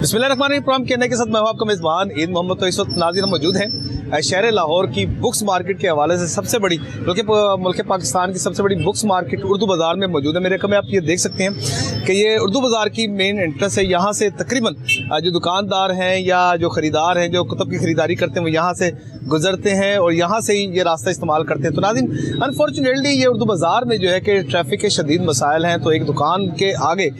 बिस्मिल्लाहिर्रहमानिर्रहीम। प्रोग्राम कहने के साथ मैं हूं आपका मेज़बान ईद मोहम्मद। तो इस वक्त नाज़रीन हम मौजूद हैं शहर लाहौर की बुक्स मार्केट के हवाले से सबसे बड़ी बल्कि मुल्क पाकिस्तान की सबसे बड़ी बुक्स मार्केट उर्दू बाज़ार में मौजूद है। मेरे कम आप ये देख सकते हैं कि ये उर्दू बाज़ार की मेन एंट्रेंस है। यहाँ से तकरीबन जो दुकानदार हैं या जो ख़रीदार हैं जो कुतुब की ख़रीदारी करते हैं वो यहाँ से गुजरते हैं और यहाँ से ही ये रास्ता इस्तेमाल करते हैं। तो नाज़रीन अनफॉर्चुनेटली ये उर्दू बाज़ार में जो है कि ट्रैफिक के शदीद मसाइल हैं। तो एक दुकान के आगे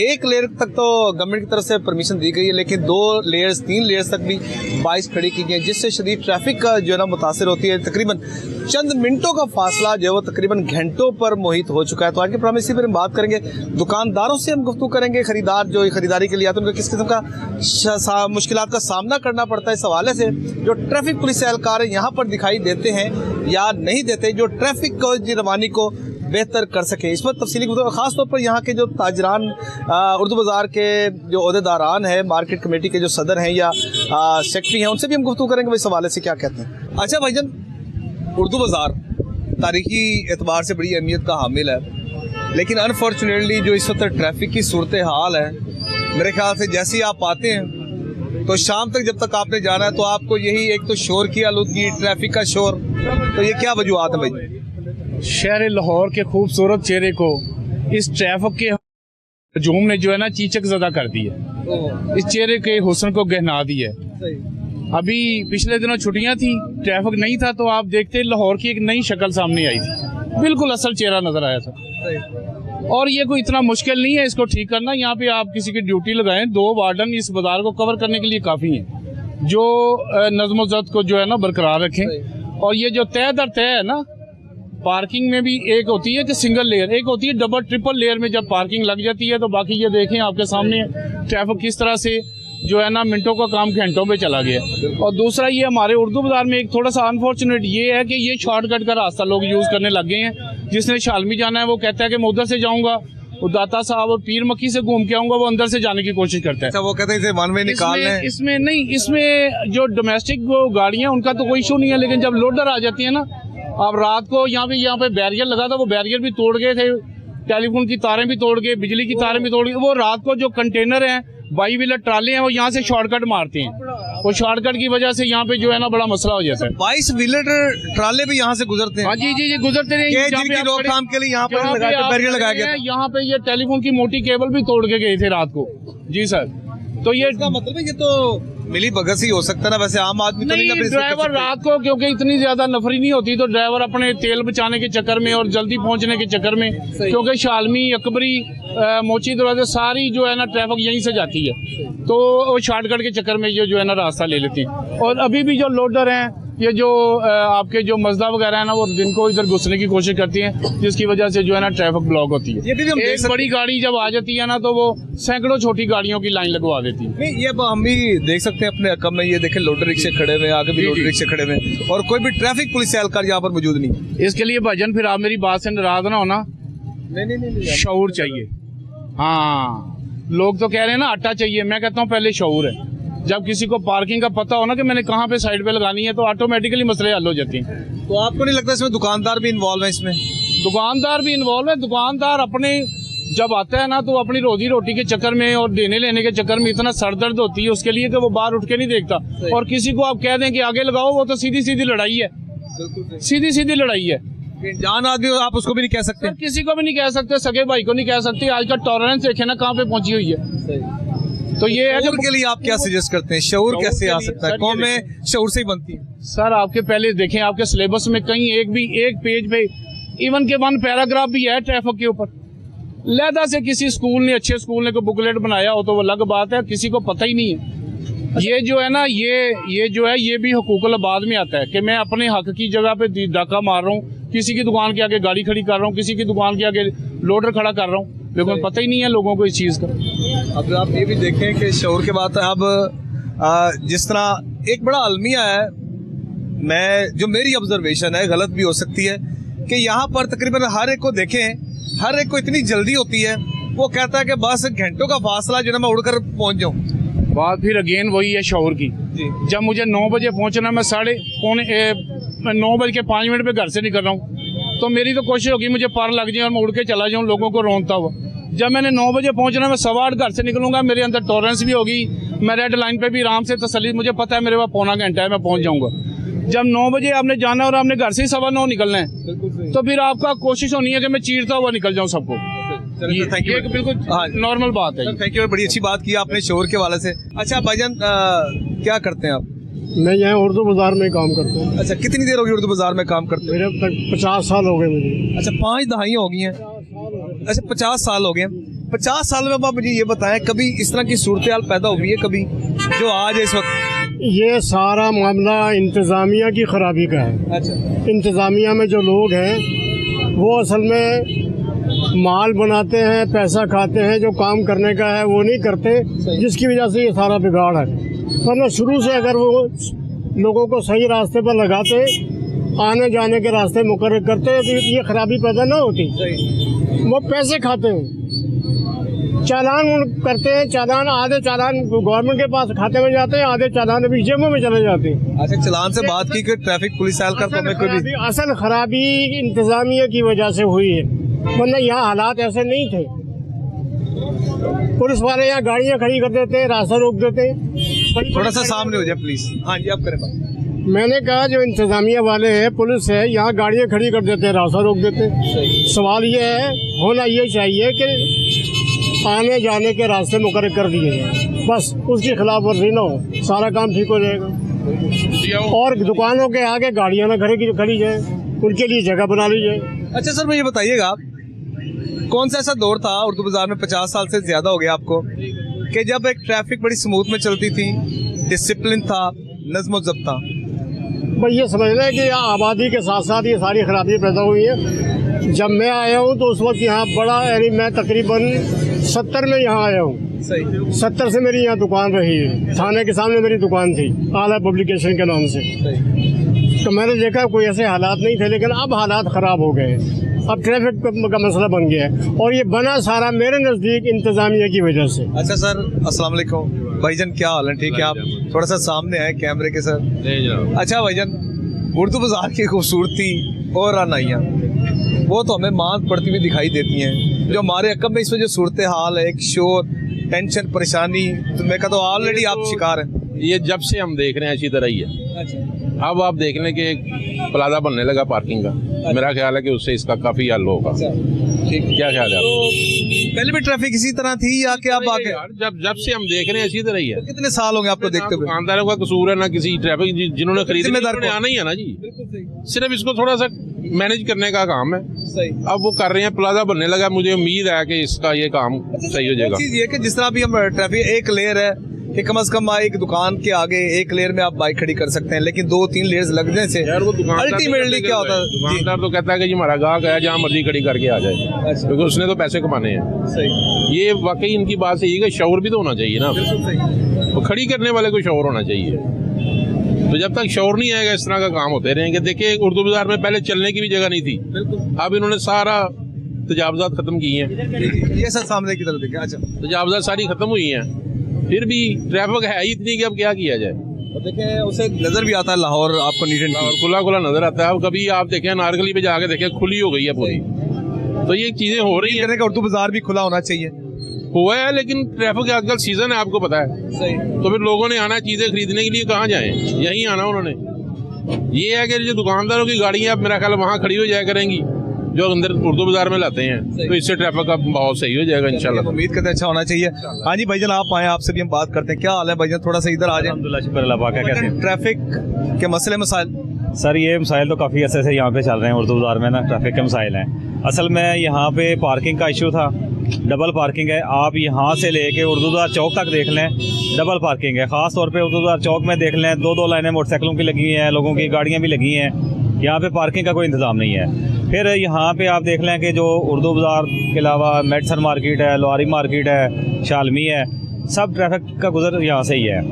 एक लेयर तक तो गवर्नमेंट की तरफ से परमिशन दी गई है, लेकिन 2 लेयर्स 3 लेयर्स तक भी बाइक्स खड़ी की गई हैं, जिससे शदीद ट्रैफिक का जो है ना मुतासर होती है। तकरीबन चंद मिनटों का फासला जो है वो तकरीबन घंटों पर मोहित हो चुका है। तो आज के प्रोग्राम इसी पर हम बात करेंगे, दुकानदारों से हम गुफ्तगू करेंगे, खरीदार जो खरीदारी के लिए आते हैं उनको किस किस्म का मुश्किलात का सामना करना पड़ता है। इस हवाले से जो ट्रैफिक पुलिस एहलकार यहाँ पर दिखाई देते हैं या नहीं देते, जो ट्रैफिक को रवानी को बेहतर कर सके, इस पर तफसीली ख़ास तौर पर यहाँ के जो ताजरान उर्दू बाज़ार के जो अहदेदारान हैं, मार्केट कमेटी के जो सदर हैं या सेक्रेटरी हैं, उनसे भी हम गुफ्तगू करेंगे इस हवाले से क्या कहते हैं। अच्छा भाईजान, उर्दू बाज़ार तारीख़ी एतबार से बड़ी अहमियत का हामिल है, लेकिन अनफॉर्चुनेटली जो इस वक्त ट्रैफिक की सूरत हाल है, मेरे ख्याल से जैसे ही आप आते हैं तो शाम तक जब तक आपने जाना है तो आपको यही एक तो शोर की आलूदगी, ट्रैफिक का शोर, तो ये क्या वजूहत है भाई? शहर लाहौर के खूबसूरत चेहरे को इस ट्रैफिक के हजूम ने जो है ना चीचक ज़दा कर दी है, इस चेहरे के हुस्न को गहना दी है। अभी पिछले दिनों छुट्टियां थी, ट्रैफिक नहीं था, तो आप देखते लाहौर की एक नई शक्ल सामने आई थी, बिल्कुल असल चेहरा नजर आया था। और ये कोई इतना मुश्किल नहीं है इसको ठीक करना। यहाँ पे आप किसी की ड्यूटी लगाएं, 2 वार्डन इस बाजार को कवर करने के लिए काफ़ी हैं, जो नज़्म ज़ब्त को जो है ना बरकरार रखें। और ये जो तय दर तय है ना, पार्किंग में भी एक होती है कि सिंगल लेयर, एक होती है डबल ट्रिपल लेयर में जब पार्किंग लग जाती है। तो बाकी ये देखें आपके सामने ट्रैफिक किस तरह से जो है ना मिनटों का काम घंटों में चला गया। और दूसरा ये हमारे उर्दू बाजार में एक थोड़ा सा अनफॉर्चुनेट ये है कि ये शॉर्टकट का रास्ता लोग यूज़ करने लग गए हैं। जिसने शालमी जाना है वो कहता है कि मैं उधर से जाऊँगा, वो दाता साहब और पीर मक्की से घूम के आऊँगा, वो अंदर से जाने की कोशिश करता है। अच्छा, वो कहते हैं इसे वन वे निकाल लें। इसमें नहीं, इसमें जो डोमेस्टिक गाड़ियाँ उनका तो कोई इशू नहीं है, लेकिन जब लोडर आ जाती है ना, अब रात को यहाँ पे बैरियर लगा था, वो बैरियर भी तोड़ गए थे, टेलीफोन की तारें भी तोड़ गए, बिजली की तारें भी तोड़ गए। वो रात को जो कंटेनर हैं, बाई व्हीलर ट्राले हैं, वो यहाँ से शॉर्टकट मारते हैं। वो शॉर्टकट की वजह से यहाँ पे जो है ना बड़ा मसला हो जाता है। 22 व्हीलर ट्राले भी यहाँ से गुजरते हैं। हाँ जी गुजरते रहे। जिनकी रोकथाम के लिए यहाँ पर बैरियर लगाया गया। यहाँ पे ये टेलीफोन की मोटी केबल भी तोड़ के गए थे रात को। जी सर, तो ये इसका मतलब है ये तो मिली भगत ही हो सकता है ना, वैसे आम आदमी तो नहीं। ड्राइवर रात को क्योंकि इतनी ज्यादा नफरी नहीं होती, तो ड्राइवर अपने तेल बचाने के चक्कर में और जल्दी पहुंचने के चक्कर में, क्योंकि शालमी, अकबरी, मोची दरवाजे सारी जो है ना ट्रैफिक यहीं से जाती है, तो वो शॉर्टकट के चक्कर में ये जो है ना रास्ता ले लेती हैं। और अभी भी जो लोडर हैं, ये जो आपके जो मजदा वगैरह है ना, वो दिन को इधर घुसने की कोशिश करती हैं, जिसकी वजह से जो है ना ट्रैफिक ब्लॉक होती है। एक बड़ी गाड़ी जब आ जाती है ना, तो वो सैकड़ों छोटी गाड़ियों की लाइन लगवा देती है। नहीं, ये हम भी देख सकते हैं अपने अकम में, ये देखें लोडर रिक्शे खड़े हुए, आगे भी लोडर रिक्शे खड़े हुए, और कोई भी ट्रैफिक पुलिस एहलकार यहाँ पर मौजूद नहीं। इसके लिए भाईजान फिर आप मेरी बात से नाराज ना होना, नहीं, शऊर चाहिए। हाँ, लोग तो कह रहे हैं ना आटा चाहिए, मैं कहता हूँ पहले शऊर है। जब किसी को पार्किंग का पता हो ना कि मैंने कहाँ पे साइड पे लगानी है, तो ऑटोमेटिकली मसले हल हो जाते हैं। तो आपको नहीं लगता इसमें दुकानदार भी इन्वॉल्व है? इसमें दुकानदार भी इन्वॉल्व है। दुकानदार अपने जब आता है ना, तो अपनी रोजी रोटी के चक्कर में और देने लेने के चक्कर में इतना सरदर्द होती है उसके लिए कि वो बाहर उठ के नहीं देखता। और किसी को आप कह दें कि आगे लगाओ, वो तो सीधी सीधी लड़ाई है, सीधी सीधी लड़ाई है। जान आदमी आप उसको भी नहीं कह सकते, किसी को भी नहीं कह सकते, सगे भाई को नहीं कह सकते। आज का टॉलरेंस देखे ना कहाँ पे पहुंची हुई है। तो ये है के लिए आप क्या सजेस्ट करते हैं, शऊर कैसे आ सकता है? कौम में शऊर से ही बनती है। सर आपके पहले देखें, आपके सिलेबस में कहीं एक पेज पे इवन के 1 पैराग्राफ भी है ट्रैफिक के ऊपर। लहदा से किसी स्कूल ने, अच्छे स्कूल ने कोई बुकलेट बनाया हो तो वो अलग बात है, किसी को पता ही नहीं है। ये जो है ना, ये जो है, ये भी हुकूकुल आबाद में आता है कि मैं अपने हक की जगह पे डाका मार रहा हूँ, किसी की दुकान के आगे गाड़ी खड़ी कर रहा हूँ, किसी की दुकान के आगे लोडर खड़ा कर रहा हूँ, लेकिन पता ही नहीं है लोगों को इस चीज़ का। अब आप ये भी देखें कि शऊर के बाद अब जिस तरह एक बड़ा अलमिया है, जो मेरी ऑब्जर्वेशन है, गलत भी हो सकती है, कि यहाँ पर तकरीबन हर एक को देखें, हर एक को इतनी जल्दी होती है, वो कहता है कि बस घंटों का फासला जो ना मैं उड़कर पहुँच जाऊँ। बात फिर अगेन वही है शऊर की। जब मुझे 9 बजे पहुँचना, मैं 9:05 पे घर से निकल रहा हूँ, तो मेरी तो कोशिश होगी मुझे पार लग जाए और मैं उड़ के चला जाऊँ लोगों को रोनता हुआ। जब मैंने 9 बजे पहुंचना, मैं 8:15 घर से निकलूंगा, मेरे अंदर टॉलरेंस भी होगी, मैं रेड लाइन पे भी आराम से तसल्ली, मुझे पता है मेरे पास पौना घंटा है, मैं पहुंच जाऊंगा। जब 9 बजे आपने जाना और आपने घर से ही 9:15 निकलना है, तो फिर आपका कोशिश होनी है कि मैं चीरता हुआ निकल जाऊं सबको। ये बिल्कुल नॉर्मल बात है। थैंक यू, बड़ी अच्छी बात की आपने शोर के वाले से। अच्छा भाईजान, क्या करते हैं आप? मैं यहाँ उर्दू बाजार में काम करता हूँ। अच्छा, कितनी देर होगी उर्दू बाजार में काम करते मेरे अब तक 50 साल हो गए मुझे। अच्छा, 5 दहाइयाँ हो गई हैं। अच्छा, 50 साल हो गए हैं। 50 साल में आप मुझे ये बताएं, कभी इस तरह की सूरत हाल पैदा हुई है कभी जो आज है इस वक्त? ये सारा मामला इंतज़ामिया की खराबी का है। अच्छा, इंतज़ामिया में जो लोग हैं वो असल में माल बनाते हैं, पैसा खाते हैं, जो काम करने का है वो नहीं करते, जिसकी वजह से ये सारा बिगाड़ है। वरना शुरू से अगर वो लोगों को सही रास्ते पर लगाते, आने जाने के रास्ते मुकर्रर करते, तो ये खराबी पैदा ना होती। वो पैसे खाते हैं, चालान करते हैं, चालान आधे चालान गवर्नमेंट के पास खाते में जाते हैं, आधे चालान अभी जेबों में चले जाते हैं। अच्छा, चलान से बात की कि ट्रैफिक पुलिस एहलकार को हमें कोई असल खराबी इंतजामिया की वजह से हुई है, वरना यहाँ हालात ऐसे नहीं थे। पुलिस वाले यहाँ गाड़ियाँ खड़ी कर देते हैं, रास्ता रोक देते हैं। थोड़ा सा सामने हो जाए प्लीज। हाँ जी, आप करें बात। मैंने कहा जो इंतजामिया वाले हैं, पुलिस है, यहाँ गाड़ियाँ खड़ी कर देते हैं, रास्ता रोक देते हैं। सवाल ये है, होना ये चाहिए कि आने जाने के रास्ते मुकर्रर कर दिए जाए, बस उसकी खिलाफ वर्जी ना हो, सारा काम ठीक हो जाएगा। और दुकानों के आगे गाड़ियाँ ना खड़ी जाए, उनके लिए जगह बना ली जाए। अच्छा सर, मुझे बताइएगा, कौन सा ऐसा दौर था उर्दू बाजार में 50 साल से ज्यादा हो गया आपको कि जब एक ट्रैफिक बड़ी स्मूथ में चलती थी, डिसिप्लिन था, नज्म ज़ब्त था? भाई ये समझ लें कि आबादी के साथ साथ ये सारी खराबी पैदा हुई है। जब मैं आया हूँ तो उस वक्त यहाँ बड़ा, यानी मैं तकरीबन 70 में यहाँ आया हूँ। सही। 70 से मेरी यहाँ दुकान रही है, थाने के सामने मेरी दुकान थी, आला पब्लिकेशन के नाम से। तो मैंने देखा कोई ऐसे हालात नहीं थे, लेकिन अब हालात ख़राब हो गए। अब ट्रैफिक का मसला बन गया है, और ये बना सारा मेरे नज़दीक इंतज़ामिया की वजह से। अच्छा सर, अस्सलाम वालेकुम भाईजान, क्या हाल है? ठीक है, आप थोड़ा सा सामने आए कैमरे के सर। अच्छा भाईजान, उर्दू बाजार की खूबसूरती और रनाइयाँ वो तो हमें मांग पड़ती हुई दिखाई देती हैं, जो हमारे अकब में इस वजह सूरत हाल है, एक शोर, टेंशन, परेशानी, तो मैं कहता हूँ ऑलरेडी आप शिकार हैं। ये जब से हम देख रहे हैं इसी तरह ही है। अच्छा, अब आप देख लें कि प्लाजा बनने लगा पार्किंग का, मेरा ख्याल है कि उससे इसका काफी हल होगा। ठीक, क्या ख्याल है? तो पहले भी ट्रैफिक इसी तरह थी या क्या आप आके? जब से हम देख रहे हैं इसी तरह ही है। कितने साल हो गए आपको देखते हुए? दुकानदारों का कसूर है ना, किसी ट्रैफिक जिन्होंने खरीदी जिम्मेदार उन्होंने आना ही है ना जी। बिल्कुल सही। सिर्फ इसको थोड़ा सा मैनेज करने का काम है। सही। अब वो कर रहे हैं, प्लाजा बनने लगा, मुझे उम्मीद है कि इसका ये काम सही हो जाएगा। चीज ये कि जिस तरह भी हम ट्रैफिक एक लेयर है कि कम से कम एक दुकान के आगे एक लेयर में आप बाइक खड़ी कर सकते हैं, लेकिन 2-3 लेयर्स लगने से यार वो अल्टीमेटली क्या होता है? दुकानदार तो कहता है कि जी हमारा गाहक है, जहाँ मर्जी खड़ी करके आ जाए, क्योंकि उसने तो पैसे कमाने हैं। सही। ये वाकई इनकी बात सही है कि शौर भी तो होना चाहिए ना, बिल्कुल सही। तो खड़ी करने वाले को शौर होना चाहिए। तो जब तक शौर नहीं आएगा, इस तरह का काम होते रहेंगे। देखिए, उर्दू बाजार में पहले चलने की भी जगह नहीं थी, बिल्कुल। अब इन्होंने सारा तजावजात खत्म किए हैं। ये सर सामने की तरफ देखिए। अच्छा, तजावजात सारी खत्म हुई हैं, फिर भी ट्रैफिक है ही इतनी कि अब क्या किया जाए। तो देखें, उसे नजर भी आता है लाहौर आपको नीट एंड और खुला खुला नजर आता है। अब कभी आप देखें नारगली पे जाके देखें, खुली हो गई है पूरी। तो ये चीजें हो रही कहने का उर्दू बाजार भी खुला होना चाहिए। हुआ है, लेकिन ट्रैफिक आजकल सीजन है, आपको पता है। सही। तो फिर लोगों ने आना चीजें खरीदने के लिए, कहाँ जाएं? यहीं आना उन्होंने। ये है कि जो दुकानदारों की गाड़ियां अब मेरा ख्याल वहाँ खड़ी हो जाया करेंगी जो अंदर उर्दू बाजार में लाते हैं, तो इससे ट्रैफिक का बहुत सही हो जाएगा इंशाल्लाह। उम्मीद करते हैं अच्छा होना चाहिए। हाँ जी भाईजान, आप आए, आपसे भी हम बात करते हैं। क्या हाल है भाईजान? थोड़ा सा इधर आ जाए। अल्हम्दुलिल्लाह, शुक्र अल्लाह पाक का। कैसे हैं? ट्रैफिक के मसले मसाइल? सर ये मसाइल तो काफ़ी अर्से से यहाँ पे चल रहे हैं उर्दू बाजार में ना, ट्रैफिक के मसाइल हैं। असल में यहाँ पे पार्किंग का इशू था, डबल पार्किंग है। आप यहाँ से लेके उर्दू बाजार चौक तक देख लें, डबल पार्किंग है। ख़ास तौर पे उर्दू बाजार चौक में देख लें, 2-2 लाइनें मोटरसाइकिलों की लगी हैं, लोगों की गाड़ियाँ भी लगी हैं। यहाँ पे पार्किंग का कोई इंतज़ाम नहीं है। फिर यहाँ पे आप देख लें कि जो उर्दू बाजार के अलावा मेडिसन मार्केट है, लोहारी मार्केट है, शालमी है, सब ट्रैफिक का गुजर यहाँ से ही है।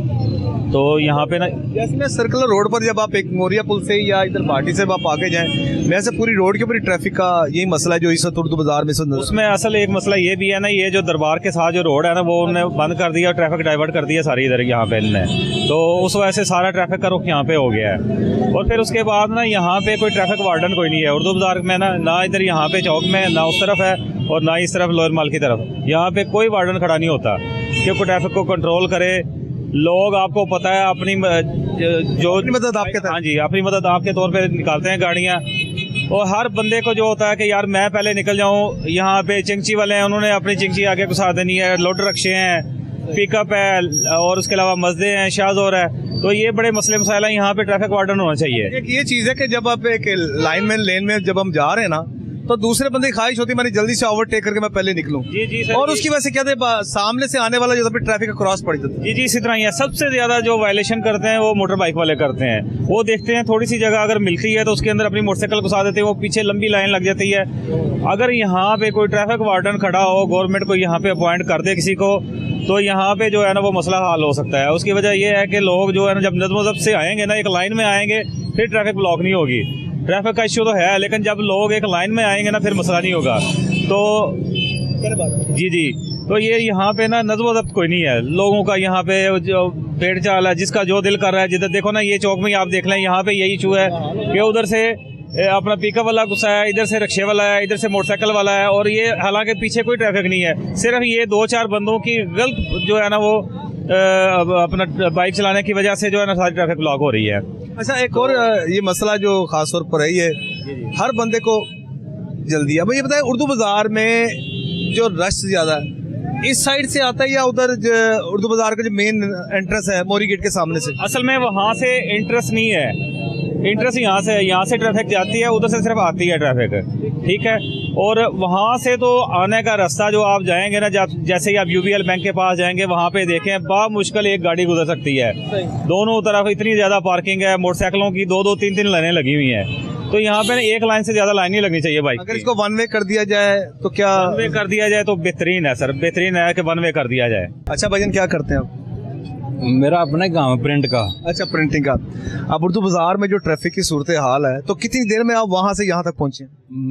तो यहाँ पे ना, जैसे मैं सर्कुलर रोड पर जब आप एक मोरिया पुल से या इधर भाटी से आप आगे जाएं, वैसे पूरी रोड के ऊपर ट्रैफिक का यही मसला है जो इस वक्त उर्दू बाजार में उसमें असल एक मसला ये भी है ना, ये जो दरबार के साथ जो रोड है ना, वो उन्होंने बंद कर दिया, ट्रैफिक डाइवर्ट कर दिया सारी इधर यहाँ पे इनने। तो उस वजह से सारा ट्रैफिक का रुख यहाँ पे हो गया है। और फिर उसके बाद ना यहाँ पे कोई ट्रैफिक वार्डन कोई नहीं है उर्दू बाजार में ना इधर यहाँ पे चौक में, ना उस तरफ है और ना इस तरफ लोअर माल की तरफ। यहाँ पे कोई वार्डन खड़ा नहीं होता कि कोई ट्रैफिक को कंट्रोल करे लोग आपको पता है अपनी जो अपनी मदद आपके हाँ जी, अपनी मदद आपके तौर पे निकालते हैं गाड़ियाँ। और हर बंदे को जो होता है कि यार मैं पहले निकल जाऊँ, यहाँ पे चिंची वाले हैं, उन्होंने अपनी चिंची आगे घुसा देनी है, लोडर रक्शे हैं, पिकअप है और उसके अलावा मस्दे हैं, शाहजोर है। तो ये बड़े मसले मसाइल हैं, यहाँ पे ट्रैफिक वार्डन होना चाहिए। एक ये चीज़ है कि जब आप एक लाइन में लेन में जब हम जा रहे हैं ना, तो दूसरे बंदे की ख्वाहिश होती है मैंने जल्दी से ओवरटेक करके मैं पहले निकलूं। जी जी सर, और उसकी वजह से क्या थे, सामने से आने वाला जो था ट्रैफिक का क्रॉस पड़ जाता है। जी जी इसी तरह ही है। सबसे ज्यादा जो वायलेशन करते हैं वो मोटर बाइक वाले करते हैं। वो देखते हैं थोड़ी सी जगह अगर मिलती है तो उसके अंदर अपनी मोटरसाइकिल घुसा देते हैं, वो पीछे लंबी लाइन लग जाती है। अगर यहाँ पे कोई ट्रैफिक वार्डन खड़ा हो, गवर्नमेंट को यहाँ पे अपॉइंट कर दे किसी को, तो यहाँ पे जो है ना वो मसला हल हो सकता है। उसकी वजह ये है कि लोग जो है ना जब नज़्म ज़ब्त से आएंगे ना, एक लाइन में आएंगे, फिर ट्रैफिक ब्लॉक नहीं होगी। ट्रैफिक का इश्यू तो है, लेकिन जब लोग एक लाइन में आएंगे ना, फिर मसला नहीं होगा। तो जी जी, तो ये यहाँ पे ना नज़्म ज़ब्त कोई नहीं है लोगों का। यहाँ पे जो पेड़ चाल है, जिसका जो दिल कर रहा है, जिधर देखो ना, ये चौक में आप देख लें, यहाँ पे यही इशू है कि उधर से अपना पिकअप वाला गुस्सा है, इधर से रिक्शे वाला है, इधर से मोटरसाइकिल वाला है। और ये हालांकि पीछे कोई ट्रैफिक नहीं है, सिर्फ ये 2-4 बंदों की गलत जो है ना वो अपना बाइक चलाने की वजह से जो है ना सारी ट्रैफिक ब्लॉक हो रही है। अच्छा, एक और ये मसला जो खास तौर पर है, ये हर बंदे को जल्दी है। अब ये बताए, उर्दू बाजार में जो रश ज्यादा है, इस साइड से आता है या उधर उर्दू बाजार का जो मेन एंट्रेंस है मोरी गेट के सामने से? असल में वहाँ से इंटरेस्ट नहीं है, इंटरेस्ट यहाँ से ट्रैफिक जाती है, उधर से सिर्फ आती है ट्रैफिक, ठीक है। और वहाँ से तो आने का रास्ता जो आप जाएंगे ना, जब जैसे ही आप यूबीएल बैंक के पास जाएंगे, वहाँ पे देखें बामुश्किल एक गाड़ी गुजर सकती है। दोनों तरफ इतनी ज़्यादा पार्किंग है, मोटरसाइकिलों की 2-2, 3-3 लाइनें लगी हुई हैं। तो यहाँ पे एक लाइन से ज़्यादा लाइन नहीं लगनी चाहिए बाइक। अगर इसको वन वे कर दिया जाए तो क्या? वन वे कर दिया जाए तो बेहतरीन है सर, बेहतरीन है कि वन वे कर दिया जाए। अच्छा भाईजान, क्या करते हैं आप? मेरा अपना काम है प्रिंट का। अच्छा, प्रिंटिंग का। अब उर्दू बाजार में जो ट्रैफिक की सूरत हाल है, तो कितनी देर में आप वहाँ से यहाँ तक पहुँचे?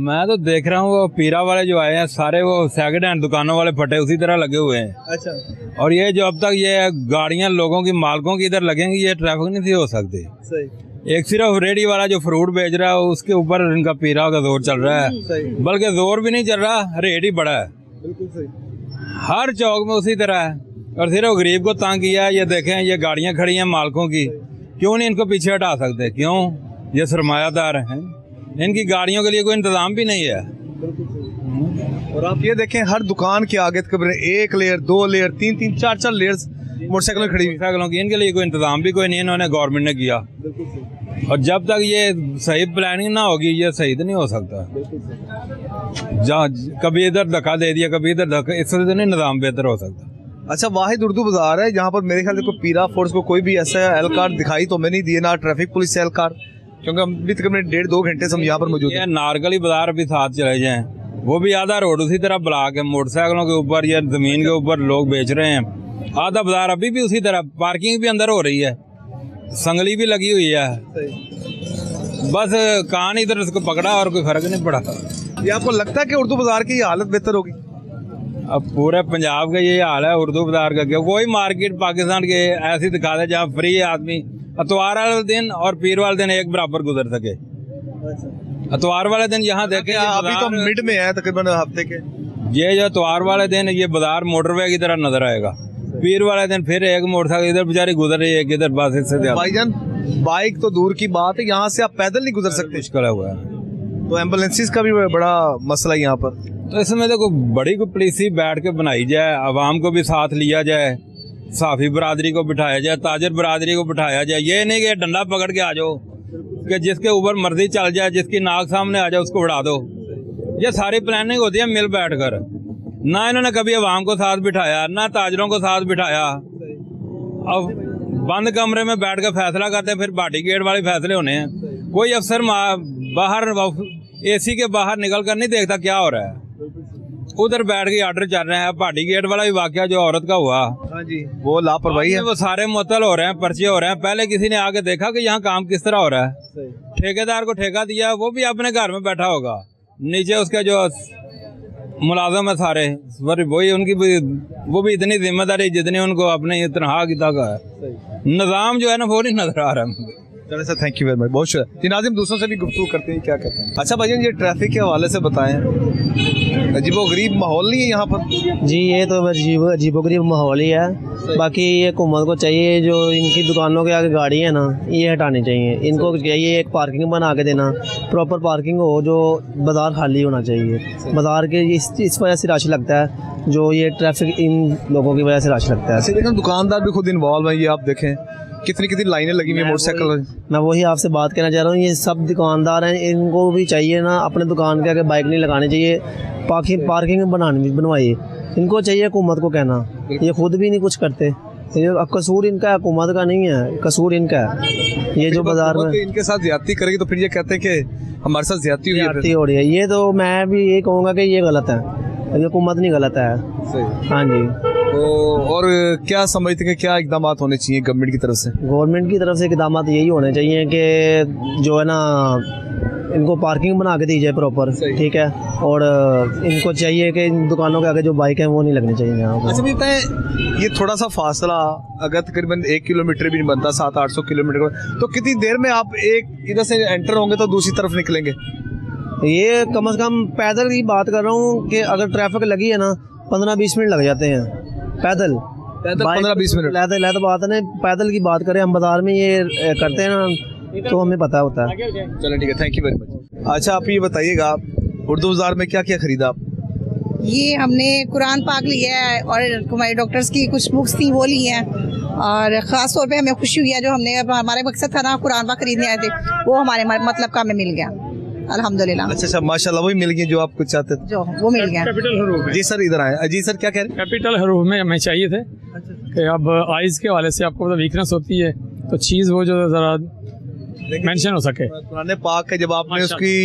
मैं तो देख रहा हूँ वो पीरा वाले जो आए हैं सारे, वो सेकंड हैंड दुकानों वाले फटे उसी तरह लगे हुए हैं। अच्छा। और ये जो अब तक ये गाड़ियाँ लोगों की मालकों की इधर लगेंगी, ये ट्रैफिक नहीं थी हो सकती। सही। एक सिर्फ रेडी वाला जो फ्रूट बेच रहा है उसके ऊपर इनका पीरा का जोर चल रहा है, बल्कि जोर भी नहीं चल रहा, रेट ही बड़ा है। बिल्कुल सही। हर चौक में उसी तरह है। और सिर्फ गरीब को तंग किया है। ये देखें, ये गाड़ियाँ खड़ी हैं मालकों की, क्यों नहीं इनको पीछे हटा सकते? क्यों? ये सरमायादार हैं, इनकी गाड़ियों के लिए कोई इंतजाम भी नहीं है। और आप ये देखें, हर दुकान के आगे तकरीबन 1 लेयर, 2 लेयर, 3-3, 4-4 लेयर्स मोटरसाइकिल खड़ी हुई। मोटरसाइकिलों की इनके लिए कोई इंतजाम भी कोई नहीं, इन्होंने गवर्नमेंट ने किया। और जब तक ये सही प्लानिंग ना होगी, ये सही तो नहीं हो सकता। जहाँ कभी इधर धक्का दे दिया, कभी इधर धक्का, इससे तो नहीं निज़ाम बेहतर हो सकता। अच्छा, वाहिद उर्दू बाजार है जहाँ पर मेरे ख्याल से कोई पीरा फोर्स को कोई भी ऐसा एहलकार दिखाई तो मैं नहीं दिए, ना ट्रैफिक पुलिस से एहलकार, क्योंकि हम भी तकरीबन 1.5-2 घंटे से हम यहाँ पर मौजूद हैं। नारगली बाजार भी साथ चले जाएं, वो भी आधा रोड उसी तरह ब्लॉक है, मोटरसाइकिलों के ऊपर या जमीन के ऊपर लोग बेच रहे हैं। आधा बाजार अभी भी उसी तरह, पार्किंग भी अंदर हो रही है, संगली भी लगी हुई है। बस कान इधर उसको पकड़ा और कोई फर्क नहीं पड़ा। ये आपको लगता है कि उर्दू बाजार की हालत बेहतर होगी? अब पूरे पंजाब का ये हाल है उर्दू बाजार का। क्या कोई मार्केट पाकिस्तान के ऐसी दिखा दे जहाँ फ्री आदमी अतवार वाले दिन और पीर वाले दिन एक बराबर गुजर सके। अतवार वाले दिन यहाँ देखे, अभी तो मिड में है तकरीबन हफ्ते के। ये जो अतवार वाले दिन ये बाजार मोटरवे की तरह नजर आएगा, पीर वाले दिन फिर एक मोटरसाइकिल इधर बेचारी गुजर रही है, इधर बस इससे भाईजान बाइक तो दूर की बात है, यहाँ से आप पैदल नहीं गुजर सकते। मुश्किल हुआ है। तो एम्बुलेंसेस का भी बड़ा मसला है यहाँ पर। तो इसमें देखो बड़ी को पुलिसी बैठ के बनाई जाए, आवाम को भी साथ लिया जाए, साफी बरादरी को बिठाया जाए, ताजर बरादरी को बिठाया जाए। ये नहीं कि डंडा पकड़ के आ जाओ कि जिसके ऊपर मर्जी चल जाए, जिसकी नाक सामने आ जाए उसको उड़ा दो। ये सारी प्लानिंग होती है मिल बैठ कर। ना इन्होंने कभी आवाम को साथ बिठाया, ना ताजरों को साथ बिठाया। अब बंद कमरे में बैठ कर फैसला करते हैं, फिर भाटी गेट वाले फैसले होने हैं। कोई अफसर बाहर एसी के बाहर निकल कर नहीं देखता क्या हो रहा है, उधर बैठ के ऑर्डर चल रहे हैं। भाटी गेट वाला भी वाकया जो औरत का हुआ, हाँ जी, वो लापरवाही है। वो सारे मुअत्तल हो रहे हैं, पर्चे हो रहे हैं। पहले किसी ने आके देखा कि यहाँ काम किस तरह हो रहा है? ठेकेदार को ठेका दिया, वो भी अपने घर में बैठा होगा, नीचे उसके जो मुलाजम है सारे वही, उनकी भी वो भी इतनी जिम्मेदारी जितनी उनको अपने तनख्वाह की तक है। निज़ाम जो है ना वो नहीं नजर आ रहा है। चलो sir, thank you very much, बहुत शुक्रिया। नाज़िम, दूसरों से भी गुफ्तगू करते हैं, क्या कहते हैं? अच्छा भाईजान, ये ट्रैफिक के हवाले से बताएं अजीबोगरीब माहौल नहीं है यहाँ पर? जी ये तो अजीबोगरीब माहौल ही है। बाकी ये हुकूमत को चाहिए जो इनकी दुकानों के आगे गाड़ी है ना ये हटानी चाहिए। इनको चाहिए एक पार्किंग बना के देना, प्रॉपर पार्किंग हो, जो बाज़ार खाली होना चाहिए। बाज़ार के इस वजह से रश लगता है, जो ये ट्रैफिक इन लोगों की वजह से रश लगता है। देखो दुकानदार भी खुद इन्वॉल्व है, ये आप देखें कितनी कितनी लाइनें लगी हुई है मोटरसाइकिल। मैं वही आपसे बात करना चाह रहा हूँ, ये सब दुकानदार हैं, इनको भी चाहिए ना अपने दुकान के आगे बाइक नहीं लगानी चाहिए, पार्किंग बनवाइए। इनको चाहिए हुकूमत को कहना, ये खुद भी नहीं कुछ करते। ये कसूर इनका है, हुकूमत का नहीं है, कसूर इनका है। ये जो बाजार में इनके साथ ज्यादती करेगी तो फिर ये कहते हैं कि हमारे साथ ज्यादती हो रही है। ये तो मैं भी ये कहूँगा कि ये गलत है, ये हुकूमत नहीं गलत है। हाँ जी। तो और क्या समझते हैं क्या इकदाम होने चाहिए गवर्नमेंट की तरफ से? गवर्नमेंट की तरफ से इकदाम यही होने चाहिए कि जो है ना इनको पार्किंग बना के दी जाए प्रॉपर, ठीक है। और इनको चाहिए कि इन दुकानों के आगे जो बाइक हैं वो नहीं लगनी चाहिए यहाँ पर। अच्छा भी बताएं, ये थोड़ा सा फासला अगर तकरीबन 1 किलोमीटर भी नहीं बनता, 700-800 किलोमीटर, तो कितनी देर में आप एक इधर से एंटर होंगे तो दूसरी तरफ निकलेंगे? ये कम से कम पैदल की बात कर रहा हूँ कि अगर ट्रैफिक लगी है ना 15-20 मिनट लग जाते हैं पैदल 15-20 मिनट। लहदा बात है ना, पैदल की बात करें हम बाजार में ये करते हैं ना तो हमें पता होता है। चलो ठीक है, थैंक यू वेरी मच। अच्छा आप ये बताइएगा उर्दू बाजार में क्या क्या खरीदा आप? ये हमने कुरान पाक लिया है और हमारे डॉक्टर्स की कुछ बुक्स थी वो ली हैं, और ख़ास तौर पे हमें खुशी हुई है जो हमने हमारे मकसद था ना कुरान पाक खरीदने आए थे वो हमारे मतलब का हमें मिल गया अल्हम्दुलिल्लाह। अच्छा माशाल्लाह वही मिल गई जो आप कुछ चाहते थे, जो वो मिल गया। कैपिटल हरूफ जी सर इधर आए। जी सर क्या कह रहे हैं? कैपिटल हरूफ में हमें चाहिए थे कि अब आइज़ के हवाले से आपको वीकनेस होती है तो चीज़ वो जो ज़रा मेंशन हो सके। कुरान पाक है जब आपने उसकी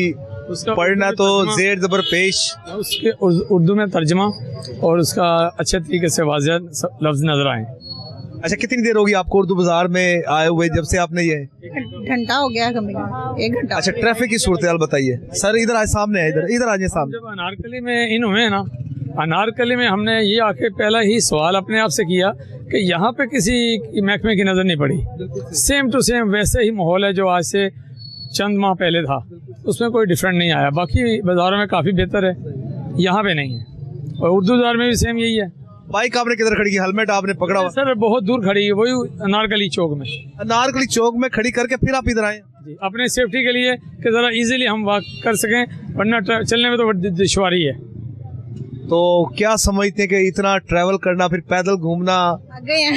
पढ़ना तो जेर जबर पेश उसके उर्दू में तर्जमा और उसका अच्छे तरीके से वाज़ेह लफ्ज़ नजर आए। अच्छा कितनी देर होगी आपको उर्दू बाजार में आए हुए जब से आपने ये? घंटा हो गया, कम से कम 1 घंटा। अच्छा ट्रैफिक की सूरत हाल बताइए सर। इधर आए सामने है, इधर आ जाए सामने। जब अनारकली में इन हुए ना, अनारकली में हमने ये आके पहला ही सवाल अपने आप से किया कि यहाँ पे किसी महकमे की नज़र नहीं पड़ी। सेम टू सेम वैसे ही माहौल है जो आज से चंद माह पहले था, उसमें कोई डिफरेंट नहीं आया। बाकी बाज़ारों में काफ़ी बेहतर है, यहाँ पे नहीं है। और उर्दू बाज़ार में भी सेम यही है। बाइक आपने किधर खड़ी की? हेलमेट आपने पकड़ा हुआ? सर बहुत दूर खड़ी है, वही अनारकली चौक में। अनारकली चौक में खड़ी करके फिर आप इधर आए? जी, अपने सेफ्टी के लिए कि ज़रा इजीली हम वॉक कर सकें, वरना चलने में तो बड़ी दुश्वारी है। तो क्या समझते हैं कि इतना ट्रैवल करना फिर पैदल घूमना? थक गए हैं।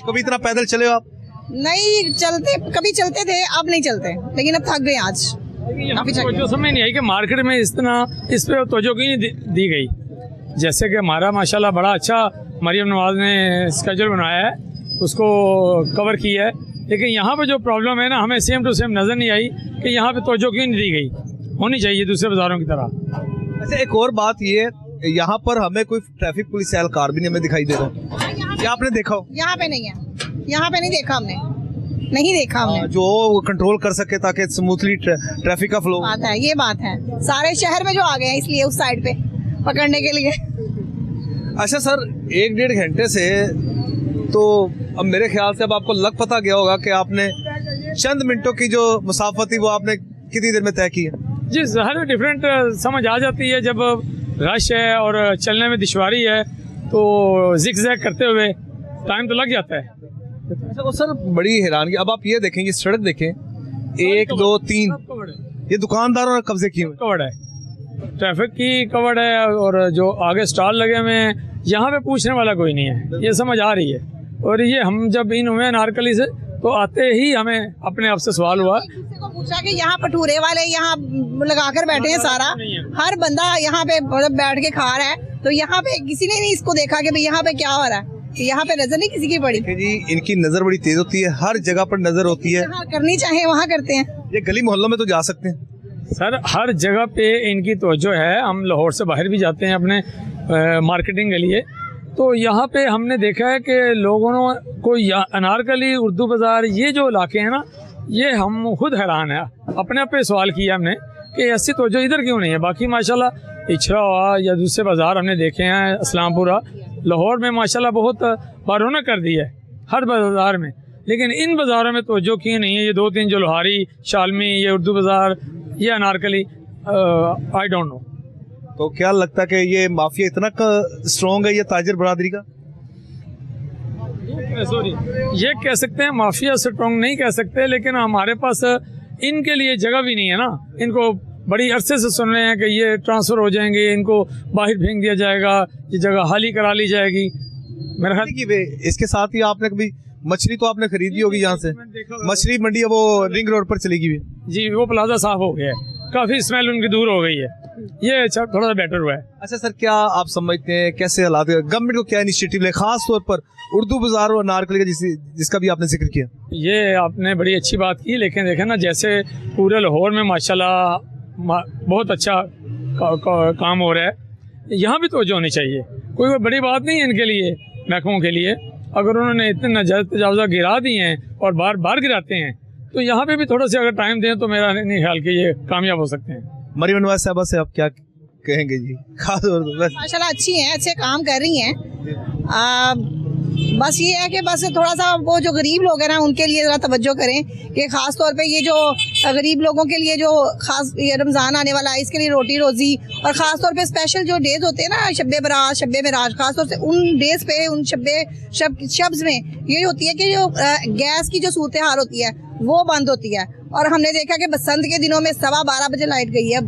कभी इतना पैदल चले हो आप? नहीं चलते, कभी चलते थे अब नहीं चलते, लेकिन अब थक गए आज। जो समझ नहीं आई कि मार्केट में इस पे तवज्जो क्यों नहीं दी गई। जैसे कि हमारा माशाल्लाह बड़ा अच्छा मरियम नवाज ने स्केड्यूल बनाया है, उसको कवर किया है, लेकिन यहाँ पे जो प्रॉब्लम है ना हमें सेम टू सेम नज़र नहीं आई कि यहाँ पे तवज्जो क्यों नहीं दी गई। होनी चाहिए दूसरे बाज़ारों की तरह। अच्छा एक और बात ये, यहाँ पर हमें कोई ट्रैफिक पुलिस एहलकार भी नहीं हमें दिखाई दे रहा। क्या आपने देखा हो? यहाँ पे नहीं है, यहाँ पे नहीं देखा हमने, नहीं देखा हमने जो कंट्रोल कर सके ताकि स्मूथली ट्रैफिक का फ्लो। बात है, ये बात है। सारे शहर में जो आ गए हैं इसलिए उस साइड पे पकड़ने के लिए। अच्छा सर 1-1.5 घंटे से तो अब मेरे ख्याल से अब आपको लग पता गया होगा कि आपने चंद मिनटों की जो मुसाफत थी वो आपने कितनी देर में तय की है? जी हर डिफरेंट समझ आ जाती है। जब रश है और चलने में दुश्वारी है तो जिग जैग करते हुए टाइम तो लग जाता है। अच्छा वो सर बड़ी हैरानगी, अब आप ये देखें, ये सड़क देखें, 1 2 3 ये दुकानदारों ने कब्जे किए हुए। कवर्ड है, ट्रैफिक की कवर्ड है, और जो आगे स्टॉल लगे हुए हैं यहाँ पे पूछने वाला कोई नहीं है, ये समझ आ रही है। और ये हम जब इन हुए नारकली से तो आते ही हमें अपने आप से सवाल हुआ, किसी को पूछा कि यहाँ भटूरे वाले यहाँ लगा कर बैठे हैं, सारा हर बंदा यहाँ पे बैठ के खा रहा है, तो यहाँ पे किसी ने नहीं इसको देखा कि भाई यहाँ पे क्या हो रहा है, यहाँ पे नजर नहीं किसी की पड़ी। जी इनकी नजर बड़ी तेज होती है, हर जगह पर नजर होती है, करनी चाहे वहाँ करते हैं। ये गली मोहल्लों में तो जा सकते हैं सर, हर जगह पे इनकी तवज्जो है। हम लाहौर से बाहर भी जाते हैं अपने मार्केटिंग के लिए, तो यहाँ पे हमने देखा है कि लोगों को अनारकली, उर्दू बाज़ार, ये जो इलाके हैं ना, ये हम खुद हैरान है। अपने आप पे सवाल किया हमने कि ऐसी तवज्जो इधर क्यों नहीं है। बाकी माशाल्लाह इछरा हुआ या दूसरे बाज़ार हमने देखे हैं, इस्लामपुरा, लाहौर में माशाल्लाह बहुत रौनक कर दी है हर बाज़ार में, लेकिन इन बाज़ारों में तवज्जो क्यों नहीं है। ये 2-3 जो लोहारी, शालमी, ये उर्दू बाज़ार, ये अनारकली, आई डोंट नो। तो क्या लगता है कि ये माफिया इतना स्ट्रॉन्ग है ये ताजिर बरादरी का? सॉरी, ये कह सकते हैं माफिया स्ट्रॉन्ग नहीं कह सकते, लेकिन हमारे पास इनके लिए जगह भी नहीं है ना। इनको बड़ी अरसे से सुन रहे हैं कि ये ट्रांसफर हो जाएंगे, इनको बाहर फेंक दिया जाएगा, ये जगह खाली करा ली जाएगी। मेरा ख्याल इसके साथ ही आपने कभी मछली तो आपने खरीदी होगी यहाँ से, मछली मंडी है वो रिंग रोड पर चली गई है जी, वो प्लाजा साफ हो गया है, काफी स्मेल उनकी दूर हो गई है, ये अच्छा थोड़ा सा बेटर हुआ है। अच्छा सर, क्या आप समझते हैं कैसे हालात है, गवर्नमेंट को क्या इनिशिएटिव ले, खास तौर पर उर्दू बाजार और अनारकली का जिसका भी आपने जिक्र किया? ये आपने बड़ी अच्छी बात की, लेकिन देखें ना जैसे पूरे लाहौर में माशाल्लाह बहुत अच्छा काम हो रहा है, यहाँ भी तवज्जो होनी चाहिए। कोई बड़ी बात नहीं है इनके लिए, महकमों के लिए। अगर उन्होंने इतने नाजायज़ तजावज़ा गिरा दिए हैं और बार बार गिराते हैं, तो यहाँ पे भी थोड़ा सा अगर टाइम दें तो मेरा नहीं ख्याल कि ये कामयाब हो सकते हैं। मरियम नवाज साहबा से आप क्या कहेंगे जी? खास माशाल्लाह अच्छी हैं, अच्छे काम कर रही हैं। बस ये है कि बस थोड़ा सा वो जो गरीब लोग हैं ना उनके लिए ज़रा तवज्जो करें कि ख़ास तौर पे ये जो गरीब लोगों के लिए जो खास ये रमज़ान आने वाला है, इसके लिए रोटी रोज़ी और ख़ास तौर पे स्पेशल जो डेज होते हैं ना, शब्बे बरात, शब्बे मेराज, ख़ास तौर से उन डेज पे उन शब्स में ये होती है कि जो गैस की जो सूरत हाल होती है वो बंद होती है। और हमने देखा कि बसंत के दिनों में 12:15 बजे लाइट गई है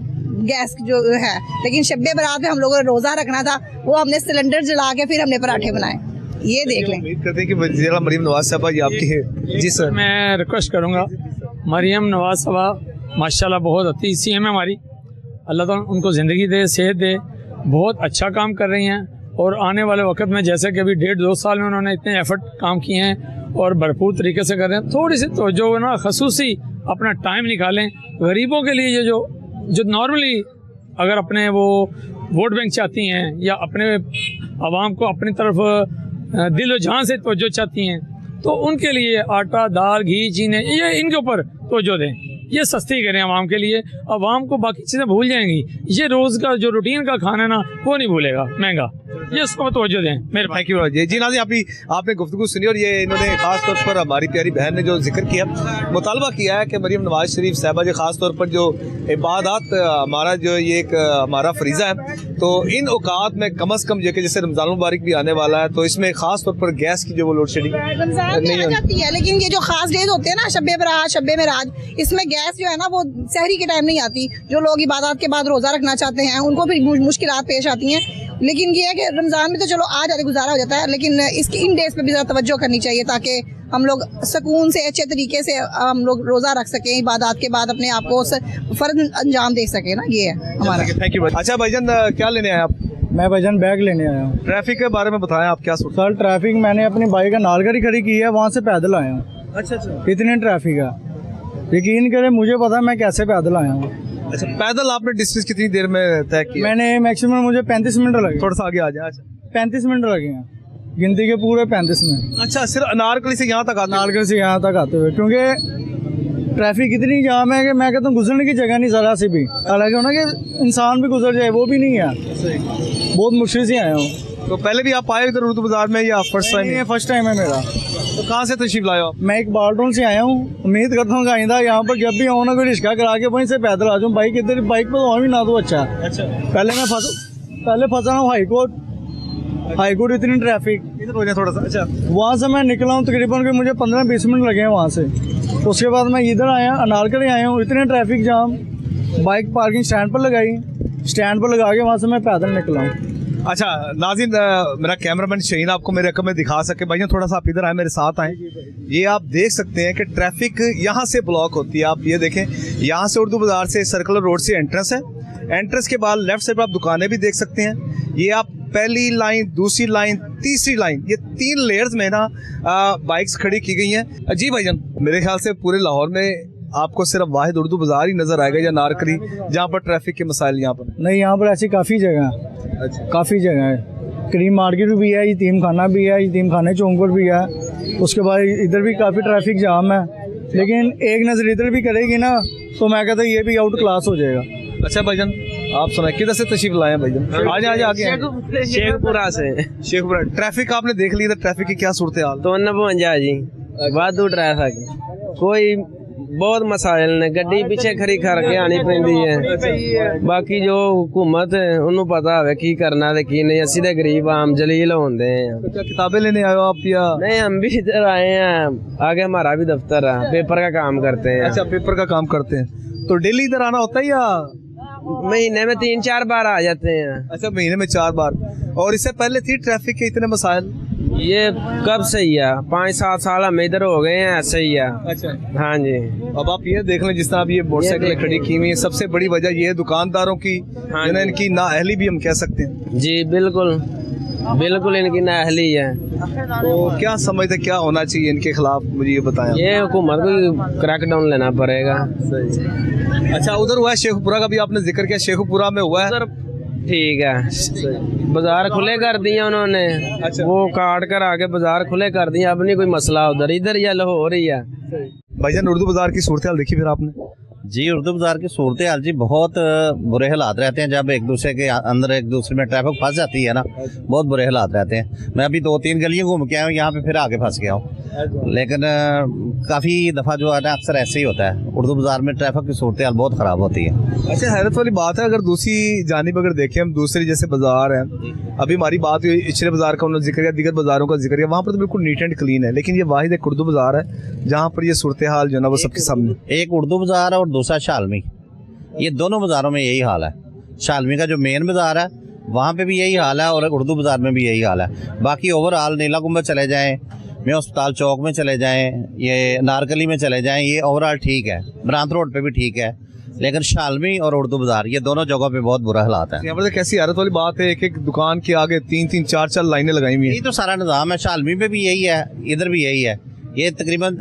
गैस जो है, लेकिन शब्बे बरात में हम लोगों ने रोज़ा रखना था, वो हमने सिलेंडर जला के फिर हमने पराठे बनाए। ये देख लें। उम्मीद करते हैं कि वज़ीर मरियम नवाज साहबा ये आपकी है। जी सर, मैं रिक्वेस्ट करूँगा, मरियम नवाज साहबा माशाल्लाह बहुत अच्छी CM है हमारी, अल्लाह ताला उनको ज़िंदगी दे, सेहत दे, बहुत अच्छा काम कर रही हैं। और आने वाले वक्त में जैसे कि अभी 1.5-2 साल में उन्होंने इतने एफर्ट काम किए हैं और भरपूर तरीके से कर रहे हैं, थोड़ी सी तो जो ना खसूसी अपना टाइम निकालें गरीबों के लिए। ये जो नॉर्मली अगर अपने वो वोट बैंक चाहती हैं या अपने आवाम को अपनी तरफ दिल और जान से तवज्जो चाहती हैं, तो उनके लिए आटा, दाल, घी, चीनी ये इनके ऊपर तवज्जो दें, ये सस्ती करें आवाम के लिए। आवाम को बाकी चीज़ें भूल जाएंगी, ये रोज़ का जो रूटीन का खाना है ना वो नहीं भूलेगा महंगा, ये इसको तवज्जो दें। मेरे थैंक यू जी नाज़रीन, आपने गुफ्तगू सुनी और ये इन्होंने खास तौर पर हमारी प्यारी बहन ने जो जिक्र किया, मुतालबा किया है कि मरियम नवाज शरीफ साहबा जी खास तौर पर जो इबादत हमारा जो ये एक हमारा फरीज़ा है, तो इन औकात में कम अज़ कम जो कि जैसे रमज़ान मुबारक भी आने वाला है, तो इसमें खास तौर पर गैस की जो वो लोड शेडिंग रमज़ान में आ जाती है, लेकिन ये जो खास डेज होते हैं ना, शब्बे बरात, शब्बे मेराज, इसमें गैस जो है ना वो सहरी के टाइम नहीं आती। जो लोग इबादत के बाद रोज़ा रखना चाहते हैं उनको भी मुश्किलात पेश आती हैं। लेकिन ये है कि रमज़ान में तो चलो आ जाते, गुजारा हो जाता है, लेकिन इसकी इन डेज पे भी ज़रा तवज्जो करनी चाहिए ताकि हम लोग सुकून से अच्छे तरीके से हम लोग रोज़ा रख सकें, इबादत के बाद अपने आप को फ़र्ज अंजाम दे सकें ना। ये है हमारा। Thank you. अच्छा भाईजान, क्या लेने आए आप? मैं भाईजान बैग लेने आया हूँ। ट्रैफिक के बारे में बताएं, आप क्या सोचते सर ट्रैफिक मैंने अपनी बाइक नालगढ़ी खड़ी की है, वहाँ से पैदल आया हूँ। अच्छा, इतनी ट्रैफिक है, यकीन करें मुझे पता है मैं कैसे पैदल आया हूँ। अच्छा, पैदल आपने डिस्टेंस कितनी देर में तय किया? मैंने मैक्सिमम मुझे 35 मिनट लगे। थोड़ा सा आगे आ जाए। अच्छा, 35 मिनट लगे हैं, गिनती के पूरे 35 मिनट। अच्छा, सिर्फ अनारकली से यहाँ तक नालगढ़ से यहाँ तक आते हुए, क्योंकि ट्रैफिक इतनी जाम है कि मैं कहता हूँ गुजरने की जगह नहीं ज़रा सी भी। हालांकि हो ना कि इंसान भी गुजर जाए, वो भी नहीं है, बहुत मुश्किल से आया हूँ। तो पहले भी आप आए इधर उर्दू बाजार में या फर्स्ट टाइम? ये फर्स्ट टाइम है मेरा। तो कहाँ से तशरीफ लाए आप? मैं एक बाल्टोन से आया हूँ, उम्मीद करता हूँ कि आइंदा यहाँ पर जब भी आऊँ ना कोई रिक्शा करा के वहीं से पैदल आ जाऊँ। बाइक इधर बाइक पर तो भी ना तो अच्छा। अच्छा, पहले फंसा हूँ हाई कोर्ट इतनी ट्रैफिक इधर हो जाए थोड़ा सा। अच्छा, वहाँ से मैं निकला हूँ तकरीबन कि मुझे 15-20 मिनट लगे हैं वहाँ से। उसके बाद मैं इधर आया, अनारकली आया हूँ, इतने traffic jam, bike parking stand पर लगाई, स्टैंड पर लगा के वहाँ से मैं पैदल निकला हूँ। अच्छा नाज़रीन, मेरा कैमरामैन शहीन आपको मेरे रकम में दिखा सके। भैया थोड़ा सा आप इधर आए, मेरे साथ आए। ये आप देख सकते हैं कि ट्रैफिक यहाँ से ब्लॉक होती है। आप ये देखें, यहाँ से उर्दू बाजार से सर्कुलर रोड से एंट्रेंस है, एंट्रेंस के बाद लेफ्ट साइड पर आप दुकानें भी देख सकते हैं। ये आप पहली लाइन, दूसरी लाइन, तीसरी लाइन, ये 3 लेयर्स में ना बाइक्स खड़ी की गई हैं। जी भाईजान, मेरे ख्याल से पूरे लाहौर में आपको सिर्फ वाहिद उर्दू बाजार ही नजर आएगा या नारकली जहाँ पर ट्रैफिक के मसाइल यहाँ पर? नहीं, यहाँ पर ऐसी काफ़ी जगह है। अच्छा, काफ़ी जगह है, करीम मार्केट भी है, यतीम खाना भी है, यतीम खाने चौक पर भी है। उसके बाद इधर भी काफ़ी ट्रैफिक जाम है, लेकिन एक नज़र इधर भी करेगी ना तो मैं कहता हूँ ये भी आउट क्लास हो जाएगा। अच्छा भाईजान, आप सुनाए किधर से तशरीफ लाए हैं भाईजान? आज आगे शेखपुरा से। शेखपुरा। ट्रैफिक आपने देख लिया, ट्रैफिक की क्या सूरत हाल? तो 52 जी वादू ट्रैफिक, कोई बहुत मसाइल ने गड्डी पीछे खड़ी करके आनी पैंदी है बाकी जो हुकूमत है उन्होंने पता है की करना है की नहीं असि तो गरीब आम जलील होंदे हैं। तो क्या किताबें लेने आए हो आप या? नहीं हम भी इधर आए हैं आगे हमारा भी दफ्तर है पेपर का काम करते हैं। अच्छा पेपर का काम करते हैं तो डेली इधर आना होता है या? महीने में 3-4 बार आ जाते हैं। अच्छा महीने में 4 बार। और इससे पहले थी ट्रैफिक के इतने मसाइल? ये कब से ही है 5-7 साल हम इधर हो गए हैं ऐसे ही है। अच्छा हाँ जी। अब आप ये देख लें जिस तरह अब ये मोटरसाइकिल खड़ी की हुई है सबसे बड़ी वजह ये है दुकानदारों की हाँ जिन्हें इनकी नाअहली भी हम कह सकते हैं। जी बिल्कुल बिल्कुल इनकी नाअहली है। तो क्या समझते क्या होना चाहिए इनके खिलाफ मुझे ये बताएं। ये हुकूमत को क्रैकडाउन लेना पड़ेगा। अच्छा उधर हुआ है शेखपुरा का भी आपने जिक्र किया शेखपुरा में हुआ है। ठीक है बाजार खुले कर दिए उन्होंने। अच्छा। वो काट कर आके बाजार खुले कर दिए अब नहीं कोई मसला उधर इधर ही हो रही है। भाईजान उर्दू बाजार की सूरत हाल देखी फिर आपने? जी उर्दू बाजार की सूरत हाल जी बहुत बुरे हालात रहते हैं जब एक दूसरे के अंदर एक दूसरे में ट्रैफिक फंस जाती है ना बहुत बुरे हालात रहते हैं। मैं अभी 2-3 गलियां घूम के आया हूँ यहाँ पे फिर आगे फंस गया हूँ लेकिन काफ़ी दफ़ा जो है ना अक्सर ऐसे ही होता है उर्दू बाजार में ट्रैफिक की सूरत हाल बहुत ख़राब होती है। अच्छा हैरत वाली बात है अगर दूसरी जानिब अगर देखें हम दूसरी जैसे बाजार है अभी हमारी बात हुई इचरे बाजार का उन्होंने जिक्र किया दीगर बाजारों का जिक्र किया वहाँ पर तो बिल्कुल नीट एंड क्लीन है लेकिन ये वाहिद एक उर्दू बाजार है जहाँ पर ये सूरत हाल जो है ना वो सबके सामने। एक उर्दू बाजार है और दूसरा शालमी ये दोनों बाज़ारों में यही हाल है। शालमी का जो मेन बाज़ार है वहाँ पे भी यही हाल है और उर्दू बाज़ार में भी यही हाल है। बाकी ओवरऑल नीला गुंबद चले जाएं मैं अस्पताल चौक में चले जाएं ये नारकली में चले जाएं ये ओवरऑल ठीक है ब्रांत रोड पे भी ठीक है लेकिन शालमी और उर्दू बाज़ार ये दोनों जगहों पे बहुत बुरा हालात है। यहाँ पर तो कैसी हालत वाली बात है एक एक दुकान के आगे 3-3 4-4 लाइनें लगाई हुई हैं। यही तो सारा निज़ाम है शालमी पे भी यही है इधर भी यही है। ये तकरीबन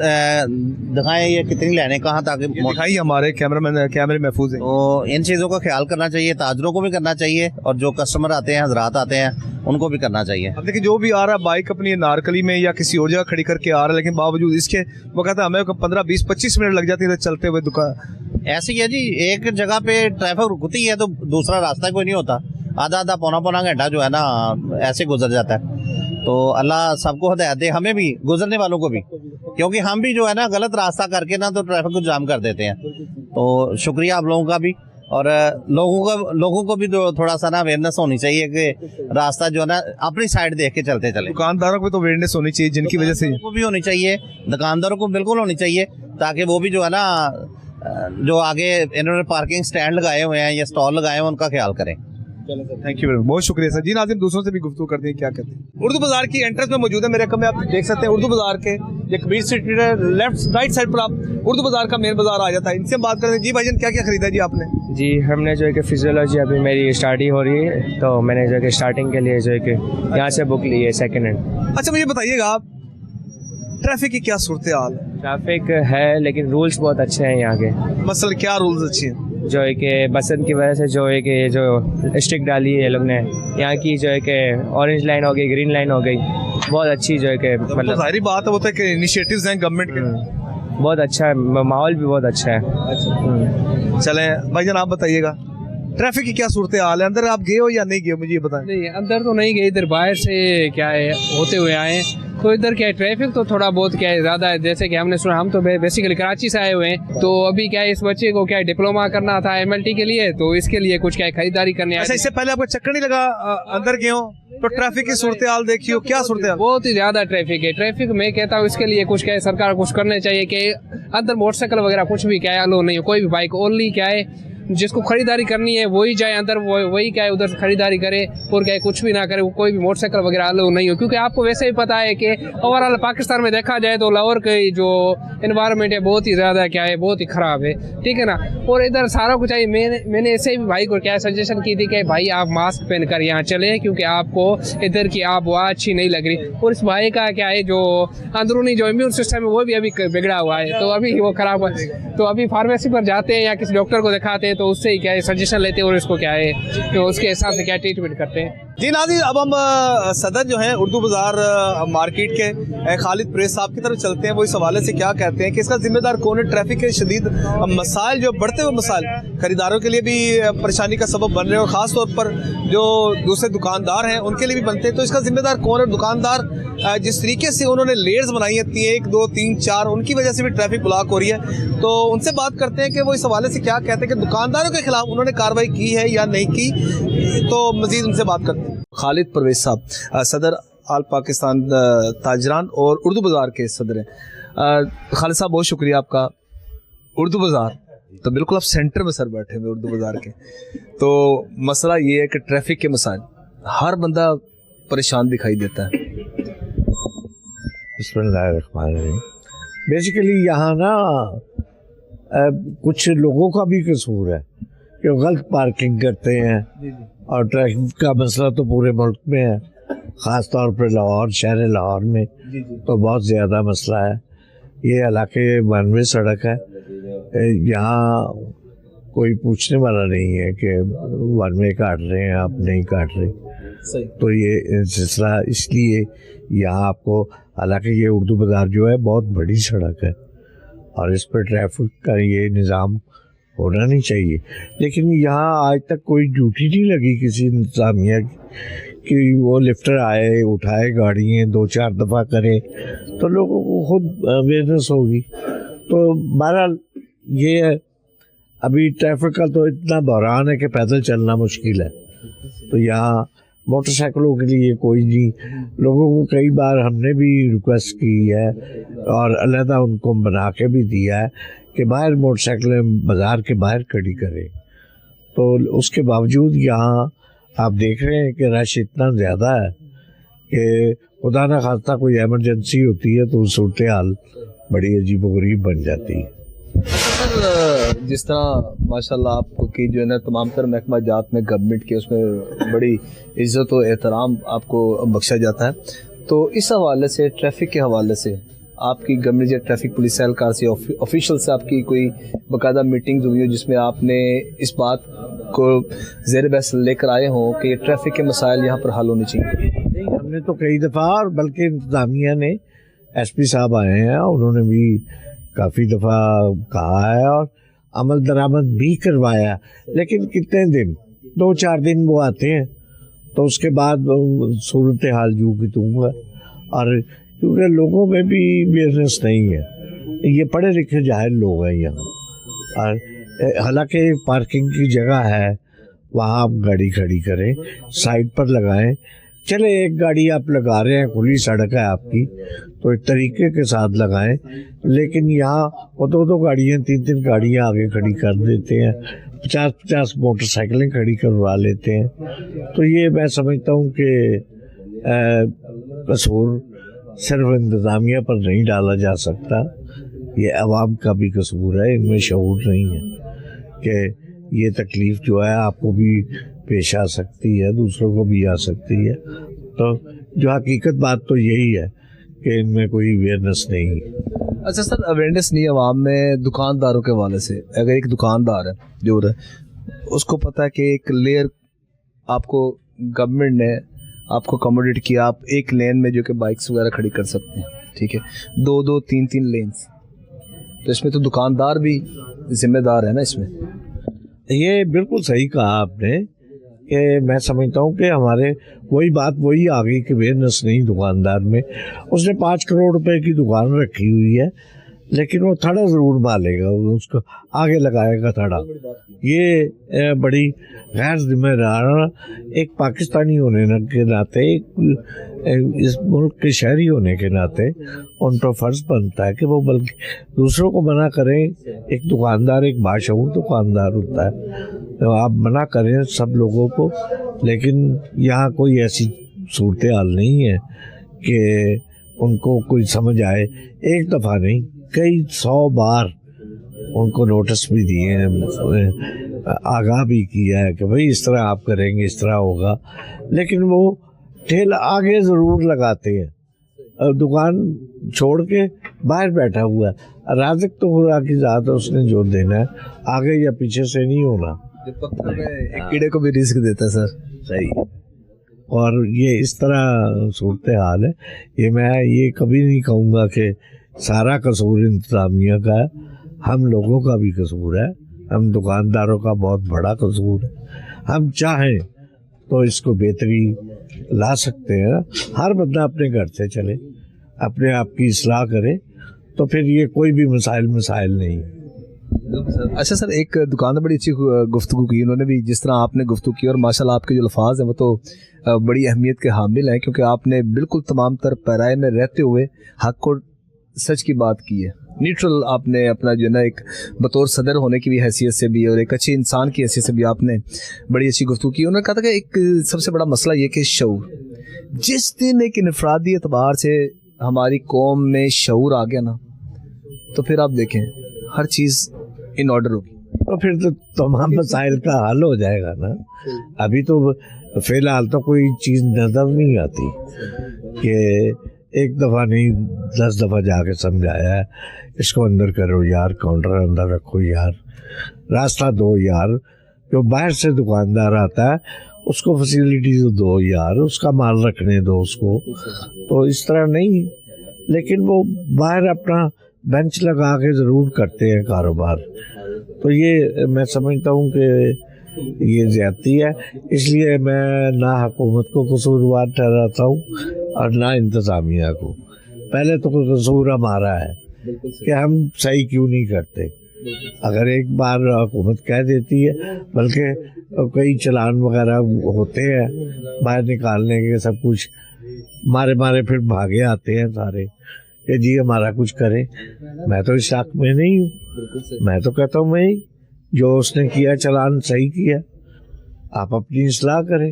दिखाएं ये कितनी लाइनें कहाँ तक दिखाई हमारे कैमरे महफूज है। तो इन चीज़ों का ख्याल करना चाहिए ताजरों को भी करना चाहिए और जो कस्टमर आते हैं हजरात आते हैं उनको भी करना चाहिए। अब देखिए जो भी आ रहा है बाइक अपनी नारकली में या किसी और जगह खड़ी करके आ रहा है लेकिन बावजूद इसके वो कहता है हमें 15-20-25 मिनट लग जाती है चलते हुए दुकान। ऐसे ही है जी एक जगह पे ट्रैफिक रुकती है तो दूसरा रास्ता कोई नहीं होता आधा पौना घंटा जो है ना ऐसे गुजर जाता है। तो अल्लाह सबको हिदायत दे हमें भी गुजरने वालों को भी क्योंकि हम भी जो है ना गलत रास्ता करके ना तो ट्रैफिक को जाम कर देते हैं। तो शुक्रिया आप लोगों का भी और लोगों को भी थोड़ा सा ना अवेयरनेस होनी चाहिए कि रास्ता जो है ना अपनी साइड देख के चलते चले। दुकानदारों को तो अवेयरनेस होनी चाहिए जिनकी वजह से वो भी होनी चाहिए दुकानदारों को बिल्कुल होनी चाहिए ताकि वो भी जो है ना जो आगे इन्होंने पार्किंग स्टैंड लगाए हुए हैं या स्टॉल लगाए हुए हैं उनका ख्याल करें। थैंक यू बहुत शुक्रिया सर जी। नाज़रीन दूसरों से भी गुफ्तगू करते हैं क्या कहते हैं। उर्दू बाजार की एंट्रेंस में मौजूद है मेरे कम में आप देख सकते हैं उर्दू बाजार के ये कबीर स्ट्रीट है लेफ्ट राइट साइड पर आप उर्दू बाजार का मेन बाजार आ जाता है। इनसे हम बात करते हैं जी भाईजान क्या क्या खरीदा जी आपने? जी हमने जो है कि फिजियोलॉजी अभी मेरी स्टार्ट ही हो रही है तो मैंने जो है कि स्टार्टिंग के लिए जो है कि यहाँ से बुक ली है सेकेंड हैंड। अच्छा मुझे बताइएगा आप ट्रैफिक की क्या सूरत हाल है? ट्रैफिक है लेकिन रूल्स बहुत अच्छे हैं यहाँ के। मसल क्या रूल्स अच्छे हैं? जो है कि बसंत की वजह से जो है कि जो स्ट्रिक्ट डाली है ये लोग ने यहाँ की जो है कि ऑरेंज लाइन हो गई ग्रीन लाइन हो गई बहुत अच्छी जो है कि मतलब जाहिर बात है वो तो एक इनिशिएटिव्स हैं गवर्नमेंट के बहुत अच्छा है माहौल भी बहुत अच्छा है। चलें भाईजान आप बताइएगा ट्रैफिक की क्या सूरत हाल है? अंदर आप गए हो या नहीं गए मुझे ये बताएं। नहीं अंदर तो नहीं गए इधर बाहर से क्या है होते हुए आए तो इधर क्या है ट्रैफिक तो थोड़ा बहुत क्या है ज़्यादा है जैसे कि हमने सुना हम तो बेसिकली कराची से आए हुए हैं तो अभी क्या है इस बच्चे को क्या है डिप्लोमा करना था MLT के लिए तो इसके लिए कुछ क्या है खरीदारी करने। अच्छा इससे पहले आपको चक्कर नहीं लगा अंदर गए हो तो ट्रैफिक की सूरत हाल देखियो क्या सूरत हाल? बहुत ही ज्यादा ट्रैफिक है। ट्रैफिक मैं कहता हूँ इसके लिए कुछ क्या है सरकार कुछ करने चाहिए कि अंदर मोटरसाइकिल वगैरह कुछ भी क्या है अलो नहीं हो कोई भी बाइक ओनली क्या है जिसको खरीदारी करनी है वही जाए अंदर वही क्या है उधर खरीदारी करे और क्या है कुछ भी ना करे कोई भी मोटरसाइकिल वगैरह अलो नहीं हो क्योंकि आपको वैसे ही पता है कि ओवरऑल पाकिस्तान में देखा जाए तो लाहौर की जो इन्वायरमेंट है बहुत ही ज़्यादा क्या है बहुत ही ख़राब है ठीक है ना। और इधर सारा कुछ है मैंने ऐसे ही भाई को क्या सजेशन की थी कि भाई आप मास्क पहन कर यहाँ चले क्योंकि आपको इधर की आबहवा अच्छी नहीं लग रही और इस भाई का क्या है जो अंदरूनी जो इम्यून सिस्टम है वो भी अभी बिगड़ा हुआ है तो अभी वो ख़राब हुआ तो अभी फार्मेसी पर जाते हैं या किसी डॉक्टर को दिखाते हैं तो उससे ही क्या है सजेशन लेते हैं और इसको क्या है तो उसके हिसाब से क्या ट्रीटमेंट करते हैं। जी नाज़रीन अब हम सदर जो है उर्दू बाज़ार मार्केट के खालिद प्रेस साहब की तरफ चलते हैं वो इस हवाले से क्या कहते हैं कि इसका जिम्मेदार कौन है। ट्रैफिक के शदीद मसाइल जो बढ़ते हुए मसाइल खरीदारों के लिए भी परेशानी का सबब बन रहे हैं और ख़ास तौर पर जो दूसरे दुकानदार हैं उनके लिए भी बनते हैं तो इसका जिम्मेदार कौन है? दुकानदार जिस तरीके से उन्होंने लेयर्स बनाई हैं 1 2 3 4, उनकी वजह से भी ट्रैफिक ब्लॉक हो रही है। तो उनसे बात करते हैं कि वो इस हवाले से क्या कहते हैं कि दुकानदारों के खिलाफ उन्होंने कार्रवाई की है या नहीं की। तो मजीद उनसे बात करते हैं। खालिद परवेज साहब, सदर आल पाकिस्तान ताजरान और उर्दू बाज़ार के सदर हैं। खालिद साहब, बहुत शुक्रिया आपका। उर्दू बाज़ार तो बिल्कुल आप सेंटर में सर बैठे हुए उर्दू बाज़ार के। तो मसला ये है कि ट्रैफिक के मसाइल, हर बंदा परेशान दिखाई देता है। बेसिकली यहाँ ना कुछ लोगों का भी कसूर है कि गलत पार्किंग करते हैं, और ट्रैफिक का मसला तो पूरे मुल्क में है, ख़ास तौर पर लाहौर, शहर लाहौर में तो बहुत ज़्यादा मसला है। ये इलाके वन वे सड़क है, यहाँ कोई पूछने वाला नहीं है कि वन वे काट रहे हैं आप, नहीं काट रहे। तो ये सिलसिला इसलिए यहाँ आपको, हालांकि ये उर्दू बाज़ार जो है बहुत बड़ी सड़क है और इस पर ट्रैफिक का ये निज़ाम होना नहीं चाहिए, लेकिन यहाँ आज तक कोई ड्यूटी नहीं लगी किसी इंतज़ामिया की कि वो लिफ्टर आए, उठाए गाड़ियाँ 2-4 दफ़ा करे तो लोगों को खुद अवेयरनेस होगी। तो बहरहाल ये अभी ट्रैफिक का तो इतना बहरान है कि पैदल चलना मुश्किल है। तो यहाँ मोटरसाइकिलों के लिए कोई नहीं, लोगों को कई बार हमने भी रिक्वेस्ट की है और अलहदा उनको बना के भी दिया है कि बाहर मोटरसाइकिलें बाज़ार के बाहर खड़ी करें। तो उसके बावजूद यहाँ आप देख रहे हैं कि रश इतना ज़्यादा है कि खुदा न खास्ता कोई एमरजेंसी होती है तो सूरत हाल बड़ी अजीबोगरीब बन जाती है। सर, जिस तरह माशाल्लाह आपको की जो है ना तमाम तर महकमा जात में गवर्नमेंट के उसमें बड़ी इज़्ज़त और एहतराम आपको बख्शा जाता है, तो इस हवाले से ट्रैफिक के हवाले से आपकी गवर्नमेंट या ट्रैफिक पुलिस एहलकार से ऑफिशियल से आपकी कोई बाकायदा मीटिंग्स हुई हो जिसमें आपने इस बात को ज़ेर बहस लेकर आए हों कि ट्रैफिक के मसाइल यहाँ पर हल होने चाहिए? नहीं, हमने तो कई दफ़ा, और बल्कि इंतज़ामिया ने, SP साहब आए हैं, उन्होंने भी काफ़ी दफ़ा कहा है और अमल दरामद भी करवाया, लेकिन कितने दिन, 2-4 दिन वो आते हैं तो उसके बाद सूरत हाल जू की तू है। और क्योंकि लोगों में भी अवेयरनेस नहीं है, ये पढ़े लिखे जाहिल लोग हैं यहाँ, और हालांकि पार्किंग की जगह है वहाँ आप गाड़ी खड़ी करें, साइड पर लगाएं। चले एक गाड़ी आप लगा रहे हैं, खुली सड़क है आपकी, तो एक तरीके के साथ लगाएं, लेकिन यहाँ वो 2-2 गाड़ियाँ 3-3 गाड़ियाँ आगे खड़ी कर देते हैं, 50-50 मोटरसाइकिलें खड़ी करवा लेते हैं। तो ये मैं समझता हूँ कि कसूर सिर्फ इंतज़ामिया पर नहीं डाला जा सकता, ये अवाम का भी कसूर है, इनमें शऊर नहीं है कि ये तकलीफ़ जो है आपको भी पेश आ सकती है, दूसरों को भी आ सकती है। तो जो हकीकत बात तो यही है कि इनमें कोई अवेयरनेस नहीं है। अच्छा सर, अवेयरनेस नहीं अवाम में दुकानदारों के हवाले से, अगर एक दुकानदार है जो है उसको पता है कि एक लेयर आपको गवर्नमेंट ने आपको कमोडिट किया, आप एक लेन में जो कि बाइक्स वगैरह खड़ी कर सकते हैं, ठीक है, 2-2 3-3 लेन्स, तो इसमें तो दुकानदार भी जिम्मेदार है ना इसमें। ये बिल्कुल सही कहा आपने कि मैं समझता हूँ कि हमारे वही आ गई कि अवेयरनेस नहीं दुकानदार में। उसने 5 करोड़ रुपए की दुकान रखी हुई है, लेकिन वो थड़ा ज़रूर मालेगा, उसको आगे लगाएगा थड़ा। ये बड़ी गैर जिम्मेदार, एक पाकिस्तानी होने के नाते, एक इस मुल्क के शहरी होने के नाते उन पर फ़र्ज़ बनता है कि वो बल्कि दूसरों को मना करें। एक दुकानदार एक बाशऊर दुकानदार होता है, तो आप मना करें सब लोगों को, लेकिन यहाँ कोई ऐसी सूरत हाल नहीं है कि उनको कोई समझ आए। एक दफ़ा नहीं, कई 100 बार उनको नोटिस भी दिए हैं, आगाह भी किया है कि भाई इस तरह आप करेंगे इस तरह होगा, लेकिन वो ठेला आगे ज़रूर लगाते हैं और दुकान छोड़ के बाहर बैठा हुआ है। राज़िक तो खुदा की ज़ात है, उसने जो देना है आगे या पीछे से नहीं होना। पत्थर में एक कीड़े को भी रिस्क देता है सर। सही, और ये इस तरह सूरत हाल है। ये मैं ये कभी नहीं कहूँगा कि सारा कसूर इंतज़ामिया का है, हम लोगों का भी कसूर है, हम दुकानदारों का बहुत बड़ा कसूर है। हम चाहें तो इसको बेहतरी ला सकते हैं। हर बंदा अपने घर से चले, अपने आप की इस्लाह करे, तो फिर ये कोई भी मसाइल नहीं। अच्छा सर, एक दुकान में बड़ी अच्छी गुफ्तगू की उन्होंने भी, जिस तरह आपने गुफ्तगू की, और माशाल्लाह आपके जो अल्फाज हैं वो तो बड़ी अहमियत के हामिल हैं, क्योंकि आपने बिल्कुल तमाम तर पैराए में रहते हुए हक और सच की बात की है। न्यूट्रल आपने अपना जो है ना, एक बतौर सदर होने की भी हैसियत से भी और एक अच्छे इंसान की हैसियत से भी आपने बड़ी अच्छी गुफ्तगू की। उन्होंने कहा था कि एक सबसे बड़ा मसला ये कि शऊर, जिस दिन एक इनफरादी एतबार से हमारी कौम में शऊर आ गया ना, तो फिर आप देखें हर चीज़ इन ऑर्डर होगी और फिर तो तमाम मसाइल का हल हो जाएगा ना। अभी तो फिलहाल तो कोई चीज़ नज़र नहीं आती कि एक दफ़ा नहीं 10 दफ़ा जाके समझाया है, इसको अंदर करो यार, काउंटर अंदर रखो यार, रास्ता दो यार, जो बाहर से दुकानदार आता है उसको फैसिलिटीज दो यार, उसका माल रखने दो उसको। तो इस तरह नहीं, लेकिन वो बाहर अपना बेंच लगा के ज़रूर करते हैं कारोबार। तो ये मैं समझता हूँ कि ये ज़्यादती है, इसलिए मैं ना हुकूमत को कसूरवार ठहराता हूँ और ना इंतज़ामिया को। पहले तो कसूर हमारा है कि हम सही क्यों नहीं करते। अगर एक बार हुकूमत कह देती है, बल्कि कई चलान वगैरह होते हैं बाहर निकालने के, सब कुछ मारे फिर भागे आते हैं सारे कि जी हमारा कुछ करें। मैं तो इस शक में नहीं हूँ, मैं तो कहता हूँ मैं जो उसने किया चलान सही किया, आप अपनी इस्लाह करें,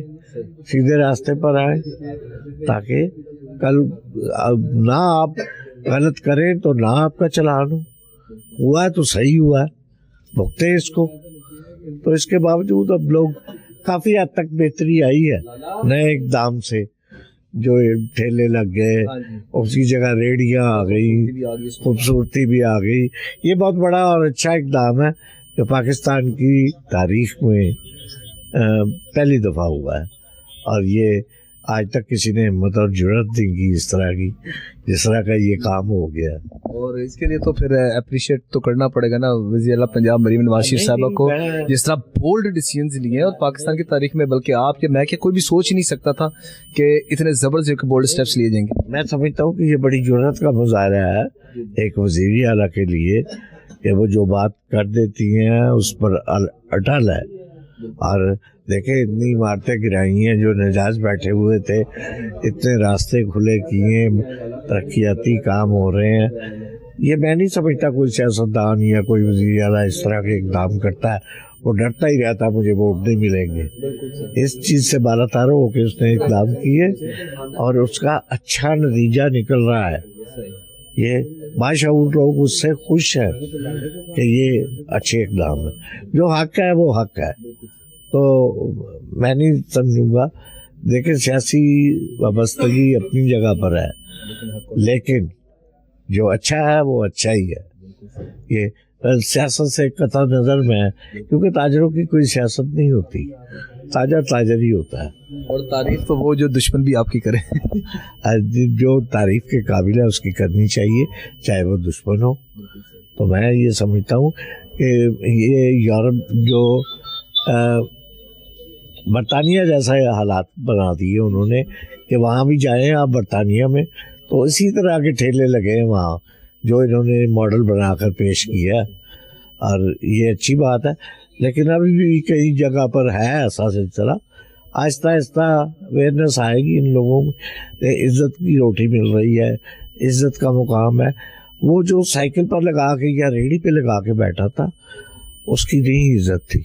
सीधे रास्ते पर आए, ताकि कल ना आप गलत करें तो ना आपका चलान हुआ है तो सही हुआ है, भुगते इसको। तो इसके बावजूद अब लोग काफ़ी हद तक बेहतरी आई है नए इकदाम से, जो ठेले लग गए, उसकी जगह रेडियाँ आ गई, खूबसूरती भी आ गई। ये बहुत बड़ा और अच्छा इकदाम है जो पाकिस्तान की तारीख में पहली दफ़ा हुआ है, और ये आज तक किसी ने हिम्मत और जुर्रत नहीं की इस तरह की, जिस तरह का ये काम हो गया। और इसके लिए तो फिर अप्रिशिएट तो करना पड़ेगा ना वज़ीर आला पंजाब मरीम नवाज शरीफ साहब को, जिस तरह बोल्ड डिसीजंस लिए हैं, और पाकिस्तान की तारीख में बल्कि आप के मैं के कोई भी सोच ही नहीं सकता था कि इतने ज़बरदस्त बोल्ड स्टेप्स लिए जाएंगे। मैं समझता हूँ कि ये बड़ी जुर्रत का मुजाहरा है एक वज़ीर आला के लिए कि वो जो बात कर देती हैं उस पर अटल है। और देखें, इतनी इमारतें गिराई हैं, जो नजायज़ बैठे हुए थे, इतने रास्ते खुले किए, तरक्याती काम हो रहे हैं। ये मैं नहीं समझता कोई सियासतदान या कोई वज़ीर आला इस तरह के इक़दाम करता है, वो डरता ही रहता मुझे वोट नहीं मिलेंगे। इस चीज़ से बालातार होकर उसने इक़दाम किए और उसका अच्छा नतीजा निकल रहा है। ये बाशऊर लोग उससे खुश हैं कि ये अच्छे इक़दाम है, जो हक़ है वो हक़ है। तो मैं नहीं समझूंगा, देखिए सियासी वाबस्तगी अपनी जगह पर है, लेकिन जो अच्छा है वो अच्छा ही है। ये सियासत से कतई नज़र में है, क्योंकि ताजरों की कोई सियासत नहीं होती, ताजर ही होता है। और तारीफ तो वो जो दुश्मन भी आपकी करे जो तारीफ के काबिल है उसकी करनी चाहिए, चाहे वो दुश्मन हो। तो मैं ये समझता हूँ कि ये यूरोप जो बरतानिया जैसा हालात बना दिए उन्होंने कि वहाँ भी जाएं आप बरतानिया में, तो इसी तरह के ठेले लगे हैं वहाँ, जो इन्होंने मॉडल बनाकर पेश किया, और ये अच्छी बात है। लेकिन अभी भी कई जगह पर है ऐसा सिलसिला, आहिस्ता आहिस्ता अवेयरनेस आएगी इन लोगों में, इज़्ज़त की रोटी मिल रही है, इज़्ज़त का मुकाम है। वो जो साइकिल पर लगा के या रेहड़ी पे लगा के बैठा था उसकी नहीं इज़्ज़त थी,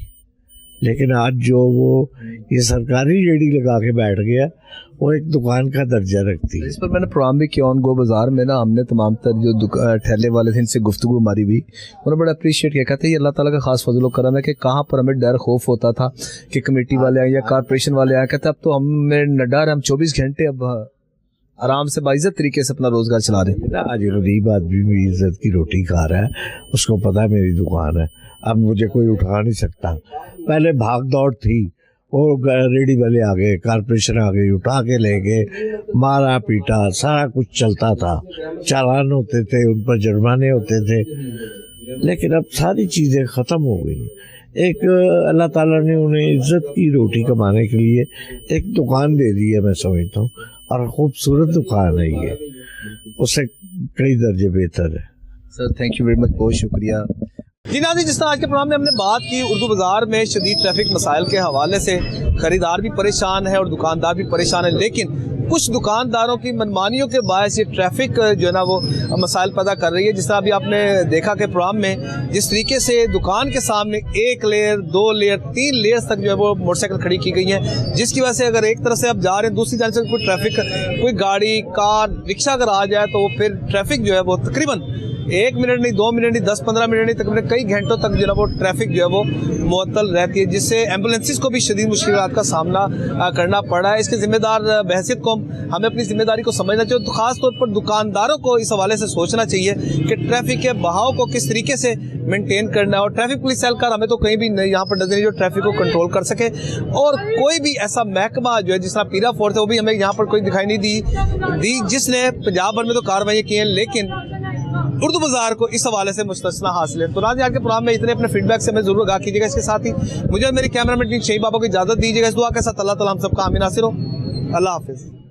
लेकिन आज जो वो ये सरकारी रेहड़ी लगा के बैठ गया वो एक दुकान का दर्जा रखती है। इस पर मैंने प्रोग्राम भी किया ऑन गो बाज़ार में ना, हमने तमाम तर जो ठेले वाले थे इनसे गुफ्तगू हमारी भी, उन्होंने बड़ा अप्रिशिएट किया। कहते हैं ये अल्लाह ताला का खास फजल करम है कि कहाँ पर हमें डर खौफ होता था कि कमेटी वाले आए या कॉरपोरेशन वाले आए, कहते अब तो हमें न डर, हम 24 घंटे अब आराम से बाइज़्ज़त तरीके से अपना रोज़गार चला रहे हैं। आज गरीब आदमी भी इज़्ज़त की रोटी खा रहा है, उसको पता है मेरी दुकान है, अब मुझे कोई उठा नहीं सकता। पहले भाग दौड़ थी, वो रेडी वाले आ गए, कॉरपोरेशन आ गई, उठा के ले गए, मारा पीटा, सारा कुछ चलता था, चालान होते थे, उन पर जुर्माने होते थे। लेकिन अब सारी चीज़ें ख़त्म हो गई। एक अल्लाह ताला ने उन्हें इज्जत की रोटी कमाने के लिए एक दुकान दे दी है, मैं समझता हूँ, और खूबसूरत दुकान है ये, उससे कई दर्जे बेहतर है। Sir thank you very much, बहुत शुक्रिया। जी नाज़रीन, जिस तरह आज के प्रोग्राम में हमने बात की उर्दू बाज़ार में शदीद ट्रैफिक मसाइल के हवाले से, ख़रीदार भी परेशान है और दुकानदार भी परेशान है, लेकिन कुछ दुकानदारों की मनमानियों के बायस ये ट्रैफिक जो है ना वो मसाइल पैदा कर रही है। जिस तरह अभी आपने देखा कि प्रोग्राम में जिस तरीके से दुकान के सामने 1 लेयर 2 लेयर 3 लेयर्स तक जो है वो मोटरसाइकिल खड़ी की गई है, जिसकी वजह से अगर एक तरफ से आप जा रहे हैं, दूसरी जानब से कोई ट्रैफिक, कोई गाड़ी, कार, रिक्शा अगर आ जाए तो फिर ट्रैफिक जो है वो तकरीबन 1 मिनट नहीं, 2 मिनट नहीं, 10-15 मिनट नहीं, तकरीबन कई घंटों तक जो है वो ट्रैफिक जो है वो मुअत्तल रहती है, जिससे एम्बुलेंसेस को भी शदीद मुश्किलात का सामना करना पड़ा है। इसके ज़िम्मेदार बहसियत को हमें अपनी ज़िम्मेदारी को समझना चाहिए, तो ख़ास तौर पर दुकानदारों को इस हवाले से सोचना चाहिए कि ट्रैफिक के बहाव को किस तरीके से मेंटेन करना है। और ट्रैफिक पुलिस एहलकार हमें तो कहीं भी यहाँ पर नजर नहीं जो ट्रैफिक को कंट्रोल कर सके, और कोई भी ऐसा महकमा जो है जिस तरह पीरा फोर्स है वो भी हमें यहाँ पर कोई दिखाई नहीं दी जिसने पंजाब भर में तो कार्रवाई की हैं, लेकिन उर्दू बाजार को इस हवाले से मुस्तस्ना हासिल है। तो नाज़रीन, आज के प्रोग्राम में इतने, अपने फीडबैक से हमें जरूर आगाह कीजिएगा। इसके साथ ही मुझे और मेरे कैमरामैन शहीद बाबा को इजाज़त दीजिएगा। इस दुआ के साथ अल्लाह ताला हम सबका आमीन नासिर हो। अल्लाह हाफिज़।